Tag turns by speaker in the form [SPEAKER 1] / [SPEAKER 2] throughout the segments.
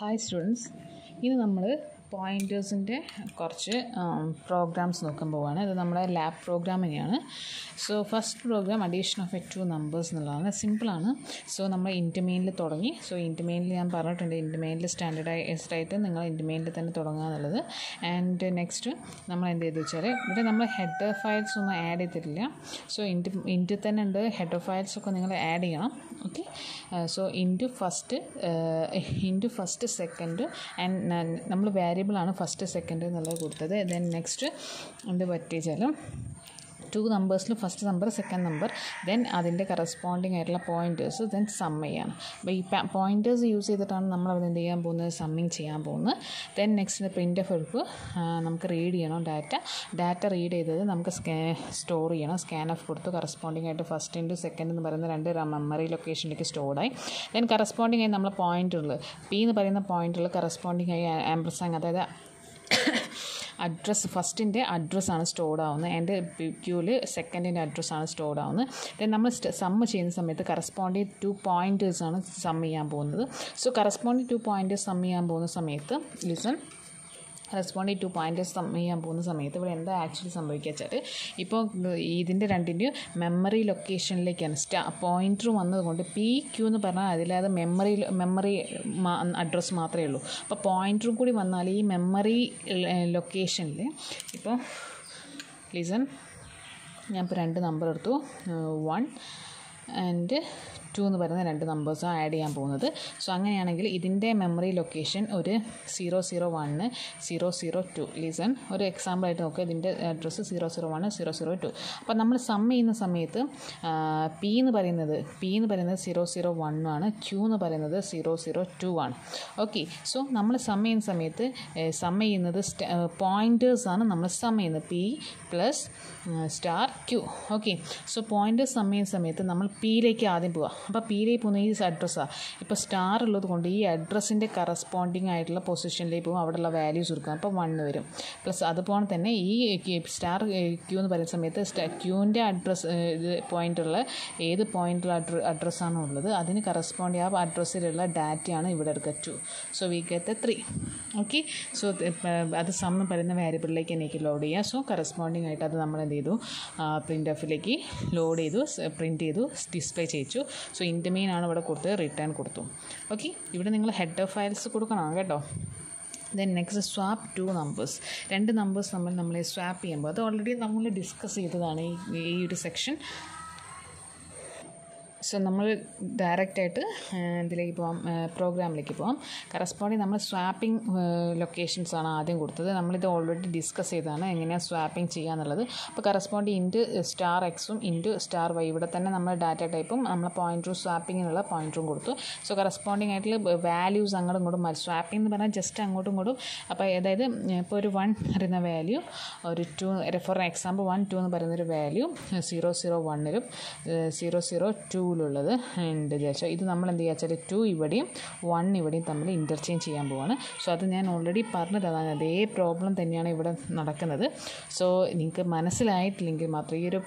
[SPEAKER 1] Hi students, ഇന്ന് നമ്മൾ പോയിൻറ്റേഴ്സിൻ്റെ കുറച്ച് പ്രോഗ്രാംസ് നോക്കാൻ പോവുകയാണ്. ഇത് നമ്മുടെ ലാബ് പ്രോഗ്രാം തന്നെയാണ്. So first program addition of 2 numbers എന്നുള്ളതാണ്. സിമ്പിളാണ്. സോ നമ്മൾ ഇൻറ്റർമെയിനിൽ തുടങ്ങി. സോ ഇൻറ്റർമെയിനിൽ ഞാൻ പറഞ്ഞിട്ടുണ്ട്, ഇൻറ്റർമെയിനിൽ സ്റ്റാൻഡേർഡൈസ്ഡ് ആയിട്ട് നിങ്ങൾ ഇൻറ്റർമെയിനിൽ തന്നെ തുടങ്ങുക എന്നുള്ളത്. ആൻഡ് നെക്സ്റ്റ് നമ്മൾ എന്ത് ചെയ്തു വെച്ചാൽ ഇവിടെ നമ്മൾ ഹെഡർ ഫയൽസ് ഒന്നും ആഡ് ചെയ്തിട്ടില്ല. സോ ഇൻറ്റു തന്നെ ഉണ്ട് ഹെഡർ ഫയൽസ് ഒക്കെ നിങ്ങൾ ആഡ് ചെയ്യണം. Okay, so int first second and നമ്മൾ വേരിയബിളാണ് ഫസ്റ്റ് സെക്കൻഡ് എന്നുള്ളത് കൊടുത്തത്. ദെൻ നെക്സ്റ്റ് എന്ത് പറ്റിച്ചാലും 2 നമ്പേഴ്സിൽ first number second number, then അതിൻ്റെ കറസ്പോണ്ടിങ് ആയിട്ടുള്ള പോയിൻറ്റേഴ്സ്, ദെൻ സം ചെയ്യണം. അപ്പോൾ ഈ പോയിൻറ്റേഴ്സ് യൂസ് ചെയ്തിട്ടാണ് നമ്മൾ അവിടെ എന്ത് ചെയ്യാൻ പോകുന്നത്, സമ്മിങ് ചെയ്യാൻ പോകുന്നത്. ദെൻ നെക്സ്റ്റ് പ്രിൻ്റ് ഓഫ് എടുപ്പ് നമുക്ക് റീഡ് ചെയ്യണം. ഡാറ്റ റീഡ് ചെയ്തത് നമുക്ക് സ്റ്റോർ ചെയ്യണം. സ്കാൻ ഓഫ് കൊടുത്ത് കറസ്പോണ്ടിങ് ആയിട്ട് ഫസ്റ്റ് ഇൻറ്റു സെക്കൻഡ് എന്ന് പറയുന്ന 2 മെമ്മറി ലൊക്കേഷനിലേക്ക് സ്റ്റോർഡായി. ദെൻ കറസ്പോണ്ടിങ് ആയി നമ്മൾ പോയിൻ്റുകൾ പി എന്ന് പറയുന്ന പോയിൻ്റുകൾ കറസ്പോണ്ടിങ് ആയി ആംപ്രസാങ്, അതായത് അഡ്രസ്സ് ഫസ്റ്റിൻ്റെ അഡ്രസ്സാണ് സ്റ്റോർഡ് ആവുന്നത്. എൻ്റെ ക്യൂവിൽ സെക്കൻഡിൻ്റെ അഡ്രസ്സാണ് സ്റ്റോർഡ് ആവുന്നത്. ദെൻ നമ്മൾ സമ്മ് ചെയ്യുന്ന സമയത്ത് കറസ്പോണ്ടിങ് 2 പോയിൻറ്റേഴ്സാണ് സം ചെയ്യാൻ പോകുന്നത്. സോ കറസ്പോണ്ടിങ് 2 പോയിൻറ്റേഴ്സ് സം ചെയ്യാൻ പോകുന്ന സമയത്ത് കറസ്പോണ്ടിങ് 2 പോയിൻറ്റേഴ്സ് സം ചെയ്യാൻ പോകുന്ന സമയത്ത് ഇവിടെ എന്താ ആക്ച്വലി സംഭവിക്കുക വെച്ചാൽ, ഇപ്പോൾ ഇതിൻ്റെ രണ്ടിൻ്റെയും മെമ്മറി ലൊക്കേഷനിലേക്കാണ് പോയിൻറ്റർ വന്നതുകൊണ്ട് പി ക്യൂ എന്ന് പറഞ്ഞാൽ അതിലത് മെമ്മറി അഡ്രസ്സ് മാത്രമേ ഉള്ളൂ. അപ്പോൾ പോയിൻറ്ററും കൂടി വന്നാൽ ഈ മെമ്മറി ലൊക്കേഷനിൽ ഇപ്പോൾ ലിസൺ ഞാൻ ഇപ്പോൾ 2 നമ്പർ എടുത്തു, 1 ആൻഡ് 2 എന്ന് പറയുന്ന 2 നമ്പേഴ്സാണ് ആഡ് ചെയ്യാൻ പോകുന്നത്. സോ അങ്ങനെയാണെങ്കിൽ ഇതിൻ്റെ മെമ്മറി ലൊക്കേഷൻ ഒരു 001 002. ലിസൺ ഒരു എക്സാമ്പിളായിട്ട് നോക്കുക. ഇതിൻ്റെ അഡ്രസ്സ് 001 002. അപ്പോൾ നമ്മൾ സം ചെയ്യുന്ന സമയത്ത് പി എന്ന് പറയുന്നത് 001 ആണ്, ക്യൂ എന്ന് പറയുന്നത് 002 ആണ്. ഓക്കെ, സോ നമ്മൾ സം ചെയ്യുന്ന സമയത്ത് സം ചെയ്യുന്നത് പോയിൻറ്റേഴ്സാണ് നമ്മൾ സം ചെയ്യുന്നത്, P plus star Q. Okay, so pointers sum ചെയ്യുന്ന സമയത്ത് നമ്മൾ പിയിലേക്ക് ആദ്യം പോവുക. അപ്പോൾ പിയിലേക്ക് പോകുന്ന ഈ അഡ്രസ്സാണ്. ഇപ്പോൾ സ്റ്റാർ ഉള്ളത് കൊണ്ട് ഈ അഡ്രസ്സിൻ്റെ കറസ്പോണ്ടിങ് ആയിട്ടുള്ള പൊസിഷനിലേക്ക് പോകും, അവിടെയുള്ള വാല്യൂസ് കൊടുക്കുക. അപ്പോൾ 1 വരും. പ്ലസ് അതുപോലെ തന്നെ ഈ സ്റ്റാർ ക്യൂ എന്ന് പറയുന്ന സമയത്ത് ക്യൂവിൻ്റെ അഡ്രസ്സ് ഇത് പോയിൻ്റുള്ള ഏത് പോയിൻ്റുള്ള അഡ്രസ്സാണോ ഉള്ളത് അതിന് കറസ്പോണ്ടിങ് ആ അഡ്രസ്സിലുള്ള ഡാറ്റയാണ് ഇവിടെ എടുക്കുക 2. So we get 3. Okay, so അത് സം പറയുന്ന വേരിയബിളിലേക്ക് എനിക്ക് ലോഡ് ചെയ്യുക. സോ കറസ്പോണ്ടിങ് ആയിട്ട് അത് നമ്മൾ എന്ത് ചെയ്തു, പ്രിൻ്റ് ഓഫിലേക്ക് ലോഡ് ചെയ്തു, പ്രിൻറ്റ് ചെയ്തു, ഡിസ്പ്ലേ ചെയ്യിച്ചു. സോ ഇൻറ്റർമെയിൻ ആണ് ഇവിടെ കൊടുത്തത്, റിട്ടേൺ കൊടുത്തു. ഓക്കെ, ഇവിടെ നിങ്ങൾ ഹെഡർ ഫയൽസ് കൊടുക്കണം കേട്ടോ. Then next swap 2 numbers, 2 numbers നമ്മൾ സ്വാപ്പ് ചെയ്യുമ്പോൾ അത് ഓൾറെഡി നമ്മൾ ഡിസ്കസ് ചെയ്തതാണ് ഈ ഒരു സെക്ഷൻ. സോ നമ്മൾ ഡയറക്റ്റായിട്ട് ഇതിലേക്ക് പോകാം, പ്രോഗ്രാമിലേക്ക് പോകാം. കറസ്പോണ്ടിങ് നമ്മൾ സ്വാപ്പിംഗ് ലൊക്കേഷൻസാണ് ആദ്യം കൊടുത്തത്. നമ്മളിത് ഓൾറെഡി ഡിസ്കസ് ചെയ്തതാണ് എങ്ങനെയാണ് സ്വാപ്പിംഗ് ചെയ്യുക എന്നുള്ളത്. അപ്പോൾ കറസ്പോണ്ടിങ് ഇൻറ്റു സ്റ്റാർ എക്സും ഇൻറ്റു സ്റ്റാർ വൈ, ഇവിടെ തന്നെ നമ്മൾ ഡാറ്റ ടൈപ്പും നമ്മൾ പോയിൻറ്റർ സ്വാപ്പിങ്ങിനുള്ള പോയിൻറ്ററും കൊടുത്തു. സോ കറസ്പോണ്ടിങ് ആയിട്ടുള്ള വാല്യൂസ് അങ്ങോട്ടും ഇങ്ങോട്ടും സ്വാപ്പിംഗ് എന്ന് പറഞ്ഞാൽ ജസ്റ്റ് അങ്ങോട്ടും ഇങ്ങോട്ടും. അപ്പോൾ അതായത് ഇപ്പോൾ ഒരു 1 പറയുന്ന വാല്യൂ ഒരു 2, ഫോർ എക്സാമ്പിൾ 1 2 എന്ന് പറയുന്നൊരു വാല്യൂ 001ലും 002 ുള്ളത് ഉണ്ട് വിചാരിച്ചാൽ ഇത് നമ്മൾ എന്ത് ചെയ്യുക വെച്ചാൽ 2 ഇവിടെയും 1 ഇവിടെയും തമ്മിൽ ഇൻ്റർചേഞ്ച് ചെയ്യാൻ പോവാണ്. സോ അത് ഞാൻ ഓൾറെഡി പറഞ്ഞതാണ്, അതേ പ്രോബ്ലം തന്നെയാണ് ഇവിടെ നടക്കുന്നത്. സോ നിങ്ങൾക്ക് മനസ്സിലായിട്ടില്ലെങ്കിൽ മാത്രം, ഈ ഒരു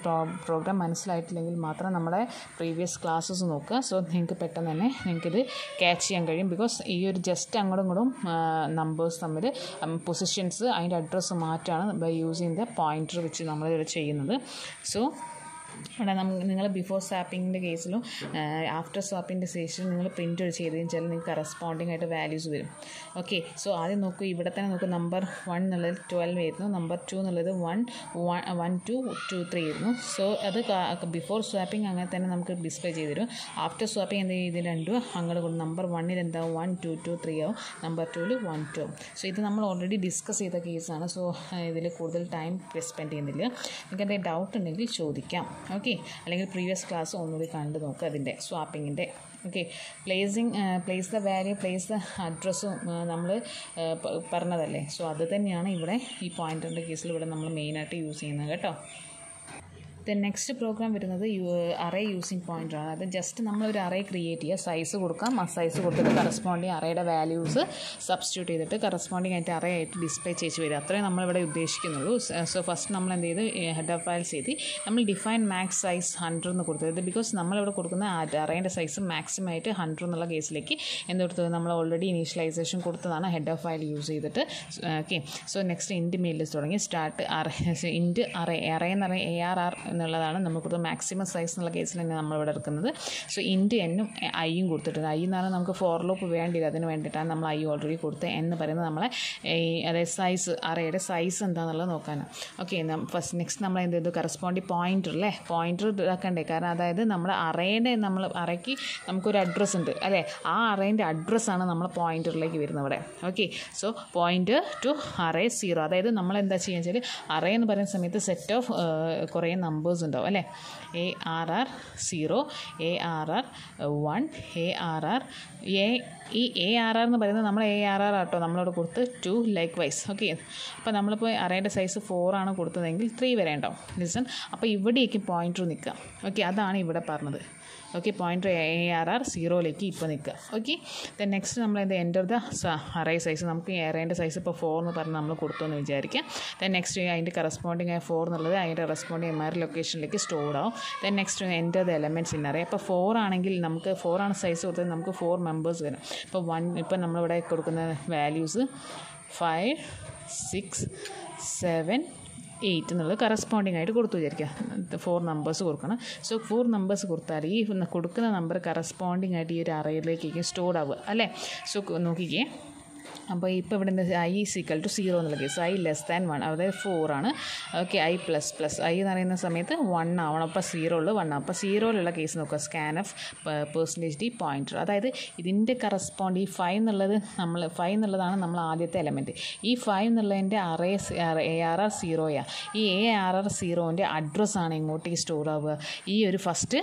[SPEAKER 1] പ്രോഗ്രാം മനസ്സിലായിട്ടില്ലെങ്കിൽ മാത്രം നമ്മുടെ പ്രീവിയസ് ക്ലാസ്സസ് നോക്കുക. സോ നിങ്ങൾക്ക് പെട്ടെന്ന് തന്നെ നിങ്ങൾക്കിത് ക്യാച്ച് ചെയ്യാൻ കഴിയും. ബിക്കോസ് ഈ ഒരു ജസ്റ്റ് അങ്ങോട്ടും ഇങ്ങോട്ടും നമ്പേഴ്സ് തമ്മിൽ പൊസിഷൻസ് അതിൻ്റെ അഡ്രസ്സ് മാറ്റാണ് ബൈ യൂസിങ് ദ പോയിൻറ്റർ വെച്ച് നമ്മളിവിടെ ചെയ്യുന്നത്. സോ അവിടെ നിങ്ങൾ ബിഫോർ സ്വാപ്പിങ്ങിൻ്റെ കേസിലും ആഫ്റ്റർ സ്വാപ്പിൻ്റെ ശേഷം നിങ്ങൾ പ്രിൻ്റ് ചെയ്ത് കഴിഞ്ഞാൽ നിങ്ങൾക്ക് കറസ്പോണ്ടിങ് ആയിട്ട് വാല്യൂസ് വരും. ഓക്കെ, സോ ആദ്യം നോക്കൂ, ഇവിടെ തന്നെ നോക്കൂ, നമ്പർ 1 എന്നുള്ളത് 12 ആയിരുന്നു, നമ്പർ 2 എന്നുള്ളത് 1 2 2 3 ആയിരുന്നു. സോ അത് ബിഫോർ സ്വാപ്പിംഗ് അങ്ങനെ തന്നെ നമുക്ക് ഡിസ്പ്ലേ ചെയ്ത് തരും. ആഫ്റ്റർ സ്വാപ്പിംഗ് എന്ത് ചെയ്ത് രണ്ടും അങ്ങോട്ട് കൊടുക്കും. നമ്പർ 1ൽ എന്താവും 1 2 2 3 ആവും, നമ്പർ 2ൽ 1 2 ആവും. സോ ഇത് നമ്മൾ ഓൾറെഡി ഡിസ്കസ് ചെയ്ത കേസാണ്. സോ ഇതിൽ കൂടുതൽ ടൈം സ്പെൻഡ് ചെയ്യുന്നില്ല. നിങ്ങൾക്ക് എന്തെങ്കിലും ഡൗട്ട് ഉണ്ടെങ്കിൽ ചോദിക്കാം. ഓക്കെ, അല്ലെങ്കിൽ പ്രീവിയസ് ക്ലാസ് ഒന്നുകൂടി കണ്ടു നോക്കുക അതിൻ്റെ സ്വാപ്പിങ്ങിൻ്റെ. Okay, place the value, place the അഡ്രസ്സും നമ്മൾ പറഞ്ഞതല്ലേ. സോ അത് തന്നെയാണ് ഇവിടെ ഈ പോയിൻ്ററിൻ്റെ കേസിൽ ഇവിടെ നമ്മൾ മെയിനായിട്ട് യൂസ് ചെയ്യുന്നത് കേട്ടോ. ദെൻ നെക്സ്റ്റ് പ്രോഗ്രാം വരുന്നത് അറേ യൂസിങ് പോയിൻ്റർ ആണ്. അത് ജസ്റ്റ് നമ്മളൊരു അറേ ക്രിയേറ്റ് ചെയ്യുക, സൈസ് കൊടുക്കാം, ആ സൈസ് കൊടുത്തിട്ട് കറസ്പോണ്ടിങ് അറേയുടെ വാല്യൂസ് സബ്സ്റ്റിറ്റ്യൂട്ട് ചെയ്തിട്ട് കറസ്പോണ്ടിങ് ആയിട്ട് അറേ ആയിട്ട് ഡിസ്പ്ലേ ചെയ്ത് വരിക. അത്രയും നമ്മളിവിടെ ഉദ്ദേശിക്കുന്നുള്ളൂ. സോ ഫസ്റ്റ് നമ്മൾ എന്ത് ചെയ്ത് ഹെഡർ ഫയൽസ് ചെയ്ത് നമ്മൾ ഡിഫൈൻ മാക്സ് സൈസ് 100 എന്ന് കൊടുത്തത്. ബിക്കോസ് നമ്മളിവിടെ കൊടുക്കുന്ന അറേൻ്റെ സൈസ് മാക്സിമം ആയിട്ട് 100 എന്നുള്ള കേസിലേക്ക് എന്ത് കൊടുത്തത്, നമ്മൾ ഓൾറെഡി ഇനീഷ്യലൈസേഷൻ കൊടുത്തതാണ് ഹെഡർ ഫയൽ യൂസ് ചെയ്തിട്ട്. ഓക്കെ, സോ നെക്സ്റ്റ് ഇൻറ്റ് മെയിൽസ് തുടങ്ങി സ്റ്റാർട്ട് ഇൻറ്റ് അറേ എന്ന് പറയുന്നത് ARR എന്നുള്ളതാണ് നമ്മൾ കൊടുത്തത്. മാക്സിമം സൈസ് എന്നുള്ള കേസിൽ തന്നെ നമ്മളിവിടെ എടുക്കുന്നത്. സോ ഇൻറ്റ് എന്നും ഐയും കൊടുത്തിട്ടുണ്ട്. ഐ എന്ന് പറഞ്ഞാൽ നമുക്ക് ഫോർ ലൂപ്പ് വേണ്ടിയില്ല, അതിന് വേണ്ടിയിട്ടാണ് നമ്മൾ ഐ ഓൾറെഡി കൊടുത്തത്. എന്ന് പറയുന്നത് നമ്മളെ അതായത് സൈസ് അറേയുടെ സൈസ് എന്താണെന്നുള്ളത് നോക്കാനാണ്. ഓക്കെ, ഫസ്റ്റ് നെക്സ്റ്റ് നമ്മൾ എന്ത് ചെയ്തു, കറസ്പോണ്ടിങ് പോയിൻ്റർ അല്ലേ, പോയിൻ്റർ ഇതാക്കണ്ടേ. കാരണം അതായത് നമ്മുടെ അറേൻ്റെ അറേക്ക് നമുക്കൊരു അഡ്രസ്സ് ഉണ്ട് അല്ലേ, ആ അറേൻ്റെ അഡ്രസ്സാണ് നമ്മൾ പോയിൻ്ററിലേക്ക് വരുന്നത് ഇവിടെ. Okay, so pointer to array 0. അതായത് നമ്മൾ എന്താ ചെയ്യുക വെച്ചാൽ അറേ എന്ന് പറയുന്ന സമയത്ത് സെറ്റ് ഓഫ് കുറേ നമ്പേഴ്സ് ഉണ്ടാവും അല്ലേ. ARR 0, ARR 1, ARR ഈ ARR എന്ന് പറയുന്നത് നമ്മൾ ARR ആട്ടോ നമ്മളിവിടെ കൊടുത്ത് 2 ലൈക്ക് വൈസ്. ഓക്കെ, അപ്പോൾ നമ്മളിപ്പോൾ അറേൻ്റെ സൈസ് 4 ആണ് കൊടുത്തതെങ്കിൽ 3 വരെ ഉണ്ടാവും. ലിസൺ, അപ്പോൾ ഇവിടേക്ക് പോയിൻ്റർ നിൽക്കുക. ഓക്കെ, അതാണ് ഇവിടെ പറഞ്ഞത്. ഓക്കെ, പോയിൻ്റർ ARR 0ലേക്ക് ഇപ്പോൾ നിൽക്കുക. ഓക്കെ, ദെൻ നെക്സ്റ്റ് നമ്മൾ എന്ത് എൻ്റർ ദ അറേ സൈസ്. നമുക്ക് അറേൻ്റെ സൈസ് ഇപ്പോൾ 4 എന്ന് പറഞ്ഞ് നമ്മൾ കൊടുത്തു എന്ന് വിചാരിക്കാം. ദെൻ നെക്സ്റ്റ് അതിൻ്റെ കറസ്പോണ്ടിങ് 4 എന്നുള്ളത് അതിൻ്റെ കറസ്പോണ്ടിങ് MR ലൊക്കേഷനിലേക്ക് സ്റ്റോർഡ് ആവും. Then next enter the elements in array. അപ്പോൾ 4 ആണെങ്കിൽ നമുക്ക് 4 ആണ് സൈസ് കൊടുത്തത്, നമുക്ക് 4 മെമ്പേഴ്സ് വരും. ഇപ്പോൾ 1 ഇപ്പോൾ നമ്മളിവിടെ കൊടുക്കുന്ന വാല്യൂസ് 5, 6, 7, 8 എന്നുള്ളത് കറസ്പോണ്ടിങ് ആയിട്ട് കൊടുത്തു വിചാരിക്കുക. 4 നമ്പേഴ്സ് കൊടുക്കണം. സോ 4 നമ്പേഴ്സ് കൊടുത്താൽ ഈ കൊടുക്കുന്ന നമ്പർ കറസ്പോണ്ടിങ് ആയിട്ട് ഈ ഒരു അറേയിലേക്ക് സ്റ്റോർഡ് ആവുക അല്ലേ. സോ നോക്കിക്കേ, അപ്പോൾ ഇപ്പോൾ ഇവിടെ എന്താ I = 0 എന്നുള്ള കേസ്, I <1 അതായത് 4 ആണ്. ഓക്കെ, I++, I എന്ന് പറയുന്ന സമയത്ത് 1 ആവണം. അപ്പോൾ 0 1 ആവും. അപ്പോൾ 0 കേസ് നോക്കുക, സ്കാൻ ഓഫ് %d പോയിൻ്റർ. അതായത് ഇതിൻ്റെ കറസ്പോണ്ട് ഈ 5 എന്നുള്ളതാണ് നമ്മൾ ആദ്യത്തെ എലമെൻറ്റ്. ഈ 5 എന്നുള്ളതിൻ്റെ അറേ ARR 0 ഈ ARR 0ൻ്റെ അഡ്രസ്സാണ് ഇങ്ങോട്ടേക്ക് സ്റ്റോർ ആവുക, ഈ ഒരു ഫസ്റ്റ്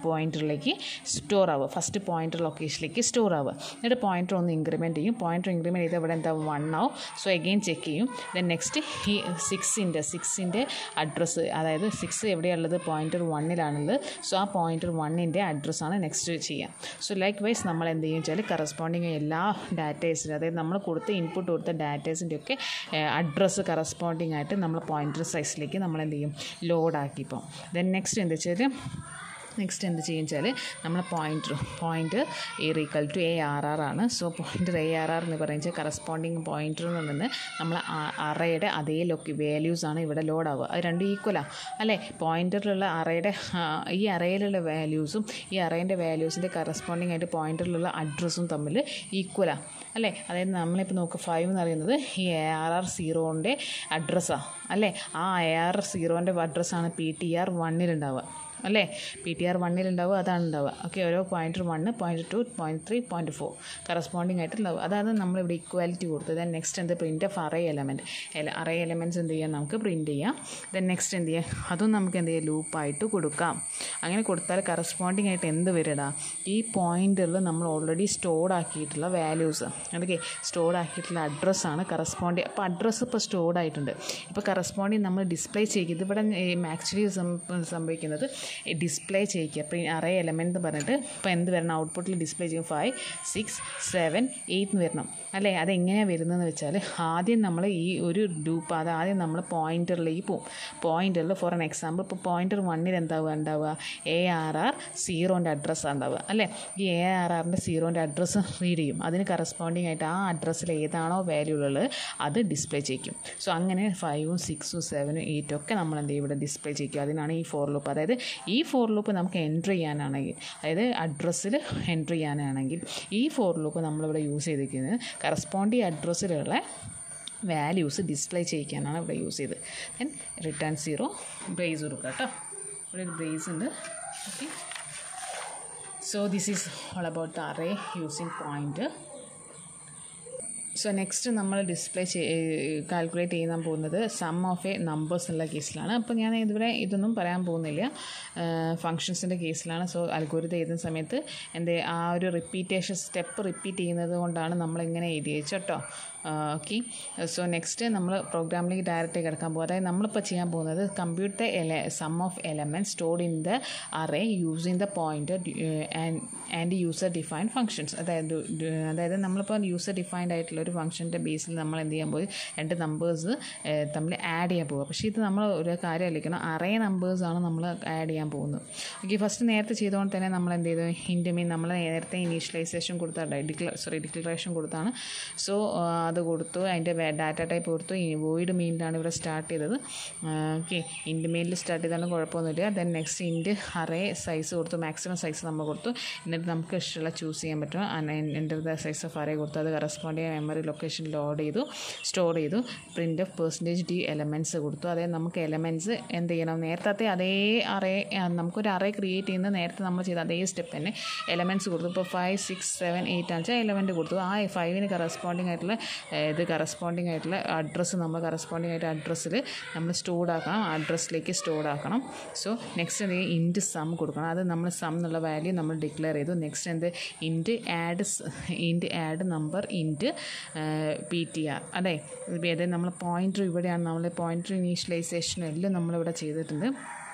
[SPEAKER 1] പോയിൻ്ററിലേക്ക് സ്റ്റോർ ആവുക, ഫസ്റ്റ് പോയിൻ്റർ ലൊക്കേഷനിലേക്ക് സ്റ്റോർ ആവുക. എന്നിട്ട് പോയിൻ്റർ ഒന്ന് ഇൻക്രിമെൻറ്റ് ചെയ്യും. പോയിൻ്റർ ഇൻക്രിമെൻറ്റ് ചെയ്ത് ഇവിടെ എന്താ 1 ആവും. സോ അഗെയിൻ ചെക്ക് ചെയ്യും. ദെൻ നെക്സ്റ്റ് ഈ 6ൻ്റെ അഡ്രസ്സ്, അതായത് 6 എവിടെയുള്ളത്, പോയിൻ്റർ 1-ലാണുള്ളത്. സോ ആ പോയിൻ്റർ 1ൻ്റെ അഡ്രസ്സാണ് നെക്സ്റ്റ് ചെയ്യാം. സോ ലൈക്ക് വൈസ് നമ്മൾ എന്ത് ചെയ്യും വെച്ചാൽ കറസ്പോണ്ടിങ് എല്ലാ ഡാറ്റേസിനും, അതായത് നമ്മൾ ഇൻപുട്ട് കൊടുത്ത ഡാറ്റേസിൻ്റെ ഒക്കെ അഡ്രസ്സ് കറസ്പോണ്ടിങ് ആയിട്ട് നമ്മൾ പോയിൻ്റർ സൈസിലേക്ക് നമ്മൾ എന്ത് ചെയ്യും, ലോഡാക്കി. ഇപ്പോൾ ദെൻ നെക്സ്റ്റ് എന്ത് വെച്ചാൽ എന്ത് ചെയ്യും വെച്ചാൽ നമ്മൾ പോയിൻ്റർ = ARR ആണ്. സോ പോയിൻ്റർ ARR എന്ന് പറയുന്നത് കറസ്പോണ്ടിങ് പോയിൻ്ററിൽ നിന്ന് നമ്മൾ അറേയുടെ അതേ വാല്യൂസാണ് ഇവിടെ ലോഡ് ആവുക. അത് രണ്ടും ഈക്വലാണ് അല്ലേ. പോയിൻ്ററിലുള്ള അറേയുടെ ഈ അറേയിലുള്ള വാല്യൂസും ഈ അറേൻ്റെ വാല്യൂസിൻ്റെ കറസ്പോണ്ടിങ് ആയിട്ട് പോയിൻ്ററിലുള്ള അഡ്രസ്സും തമ്മിൽ ഈക്വലാണ് അല്ലേ. അതായത് നമ്മളിപ്പോൾ നോക്കുക 5 എന്ന് പറയുന്നത് ഈ ARR 0ൻ്റെ അഡ്രസ്സാണ് അല്ലേ. ആ ARR 0ൻ്റെ അഡ്രസ്സാണ് PTR 1-ലുണ്ടാവുക അല്ലേ. PTR 1-ലുണ്ടാവുക, അതാണ് ഉണ്ടാവുക. ഓക്കെ, ഓരോ pointer 1, pointer 2, pointer 3, pointer 4 corresponding ആയിട്ടുണ്ടാവും. അതാണ് നമ്മളിവിടെ ഇക്വാലിറ്റി കൊടുത്തത്. ദെൻ നെക്സ്റ്റ് എന്ത്, പ്രിൻ്റ് ഓഫ് അറേ എലമെൻറ്റ്സ് എന്ത് ചെയ്യാം, നമുക്ക് പ്രിൻ്റ് ചെയ്യാം. ദെൻ നെക്സ്റ്റ് എന്ത് ചെയ്യാം, അതും നമുക്ക് എന്ത് ചെയ്യാം, ലൂപ്പായിട്ട് കൊടുക്കാം. അങ്ങനെ കൊടുത്താൽ കറസ്പോണ്ടിങ് ആയിട്ട് എന്ത് വരിക, ഈ പോയിൻ്ററിൽ നമ്മൾ ഓൾറെഡി സ്റ്റോർഡ് ആക്കിയിട്ടുള്ള വാല്യൂസ്, അതൊക്കെ സ്റ്റോർഡ് ആക്കിയിട്ടുള്ള അഡ്രസ്സാണ് കറസ്പോണ്ടിങ്. അപ്പോൾ അഡ്രസ്സ് ഇപ്പോൾ സ്റ്റോർഡ് ആയിട്ടുണ്ട്. ഇപ്പോൾ കറസ്പോണ്ടിങ് നമ്മൾ ഡിസ്പ്ലേ ചെയ്യുക. ഇവിടെ ആക്ച്വലി സംഭവിക്കുന്നത് ഡിസ്പ്ലേ ചെയ്യിക്കുക. അപ്പോൾ അറേ എലമെൻറ്റ് എന്ന് പറഞ്ഞിട്ട് ഇപ്പോൾ എന്ത് വരണം, ഔട്ട്പുട്ടിൽ ഡിസ്പ്ലേ ചെയ്യും 5, 6, 7, 8 എന്ന് വരണം അല്ലേ. അതെങ്ങനെയാണ് വരുന്നതെന്ന് വെച്ചാൽ ആദ്യം നമ്മൾ ഈ ഒരു ലൂപ്പ് ആദ്യം നമ്മൾ പോയിൻ്ററിലേക്ക് പോകും. പോയിൻ്ററിൽ ഫോർ ആൻ എക്സാമ്പിൾ ഇപ്പോൾ പോയിൻ്റർ 1-ൽ ഉണ്ടാവുക ARR 0ൻ്റെ അഡ്രസ്സാണ് ഉണ്ടാവുക അല്ലേ. ഈ ARRൻ്റെ 0ൻ്റെ അഡ്രസ്സ് റീഡ് ചെയ്യും. അതിന് കറസ്പോണ്ടിങ് ആയിട്ട് ആ അഡ്രസ്സിൽ ഏതാണോ വാല്യൂ ഉള്ളത് അത് ഡിസ്പ്ലേ ചെയ്യും. സോ അങ്ങനെ 5, 6, 7, 8 ഒക്കെ നമ്മൾ എന്ത് ചെയ്യും, ഇവിടെ ഡിസ്പ്ലേ ചെയ്യും. അതിനാണ് ഈ ഫോർ ലൂപ്പ്. അതായത് ഈ ഫോർ ലൂപ്പ് നമുക്ക് എൻ്റർ ചെയ്യാനാണെങ്കിൽ, അതായത് അഡ്രസ്സിൽ എൻ്റർ ചെയ്യാനാണെങ്കിൽ ഈ ഫോർ ലൂപ്പ് നമ്മളിവിടെ യൂസ് ചെയ്തിരിക്കുന്നത് കറസ്പോണ്ടിങ് അഡ്രസ്സിലുള്ള വാല്യൂസ് ഡിസ്പ്ലേ ചെയ്യിക്കാനാണ് ഇവിടെ യൂസ് ചെയ്തത്. ദെൻ റിട്ടേൺ 0 ബ്രേസ് കൊടുക്കുക കേട്ടോ. ഇവിടെ ഒരു ബ്രേസ് ഉണ്ട്. Okay, so this is all about the array using pointer. So next നമ്മൾ ഡിസ്പ്ലേ കാൽക്കുലേറ്റ് ചെയ്യാൻ പോകുന്നത് സം ഓഫ് എ നമ്പേഴ്സ് എന്നുള്ള കേസിലാണ്. അപ്പോൾ ഞാൻ ഇതുവരെ ഇതൊന്നും പറയാൻ പോകുന്നില്ല, ഫങ്ഷൻസിൻ്റെ കേസിലാണ്. സോ അൽഗോരിതം എഴുതുന്ന സമയത്ത് ആ ഒരു റിപ്പീറ്റേഷൻ സ്റ്റെപ്പ് റിപ്പീറ്റ് ചെയ്യുന്നത് കൊണ്ടാണ് നമ്മളിങ്ങനെ എഴുതി വെച്ചു കേട്ടോ. ഓക്കെ, സോ നെക്സ്റ്റ് നമ്മൾ പ്രോഗ്രാമിലേക്ക് ഡയറക്റ്റ് കിടക്കാൻ പോകും. അതായത് നമ്മളിപ്പോൾ ചെയ്യാൻ പോകുന്നത് compute sum of element stored in the array using the pointer and user defined functions. അതായത് നമ്മളിപ്പോൾ യൂസർ ഡിഫൈൻഡ് ആയിട്ടുള്ള ഒരു ഫംഗ്ഷൻ്റെ ബേസിൽ നമ്മൾ എന്ത് ചെയ്യാൻ പോകും, രണ്ട് നമ്പേഴ്സ് തമ്മിൽ ആഡ് ചെയ്യാൻ പോകുക. പക്ഷേ ഇത് നമ്മൾ ഒരു കാര്യം ആലോചിക്കണം, അറേ നമ്പേഴ്സാണ് നമ്മൾ ആഡ് ചെയ്യാൻ പോകുന്നത്. ഓക്കെ, ഫസ്റ്റ് നേരത്തെ ചെയ്തുകൊണ്ട് തന്നെ നമ്മൾ എന്ത് ചെയ്തു, ഹിൻഡ് മീൻ നമ്മൾ നേരത്തെ ഇനീഷ്യലൈസേഷൻ കൊടുത്താണ്, ഡിക്ലറേഷൻ കൊടുത്താണ്. സോ അത് കൊടുത്തു, അതിൻ്റെ ഡാറ്റ ടൈപ്പ് കൊടുത്തു. വോയിഡ് മീനിലാണ് ഇവിടെ സ്റ്റാർട്ട് ചെയ്തത്. ഓക്കെ, ഇൻഡ് മെയിനിൽ സ്റ്റാർട്ട് ചെയ്താലും കുഴപ്പമൊന്നുമില്ല. ദെൻ നെക്സ്റ്റ് ഇൻഡ് അറേ സൈസ് കൊടുത്തു, മാക്സിമം സൈസ് നമ്മൾ കൊടുത്തു. എന്നിട്ട് നമുക്ക് ഇഷ്ടമുള്ള ചൂസ് ചെയ്യാൻ പറ്റും. Enter the size of array കൊടുത്തു, അത് കറസ്പോണ്ടിങ് മെമ്മറി ലൊക്കേഷൻ സ്റ്റോർ ചെയ്തു. പ്രിൻ്റ് ഓഫ് %d എലമെൻറ്റ്സ് കൊടുത്തു. അതായത് നമുക്ക് എലമെൻറ്റ്സ് എന്ത് ചെയ്യണം, നേരത്തെ അതേ അറേ, നമുക്കൊരു അറേ ക്രിയേറ്റ് ചെയ്യുന്ന നേരത്തെ നമ്മൾ ചെയ്ത അതേ സ്റ്റെപ്പ് തന്നെ എലമെൻറ്റ്സ് കൊടുത്തു. ഇപ്പോൾ 5, 6, 7, 8 ആണെന്ന് വെച്ചാൽ എലമെൻറ്റ് കൊടുത്തു. ആ 5ന് കറസ്പോണ്ടിങ് ആയിട്ടുള്ള അഡ്രസ്സ് നമ്മൾ കറസ്പോണ്ടിങ് ആയിട്ട് അഡ്രസ്സിൽ നമ്മൾ സ്റ്റോർഡ് ആക്കണം, അഡ്രസ്സിലേക്ക് സ്റ്റോർഡ് ആക്കണം. സോ നെക്സ്റ്റ് എന്ത് ചെയ്യും, ഇൻറ്റ് സം കൊടുക്കണം. അത് നമ്മൾ സം എന്നുള്ള വാല്യൂ നമ്മൾ ഡിക്ലെയർ ചെയ്തു. നെക്സ്റ്റ് എന്ത്, ഇൻറ്റ് ആഡ് നമ്പർ ഇൻറ്റ് PTR. അതായത് നമ്മൾ പോയിൻ്റർ ഇവിടെയാണ്, നമ്മൾ പോയിൻ്റർ ഇനീഷ്യലൈസേഷനും എല്ലാം നമ്മളിവിടെ ചെയ്തിട്ടുണ്ട്.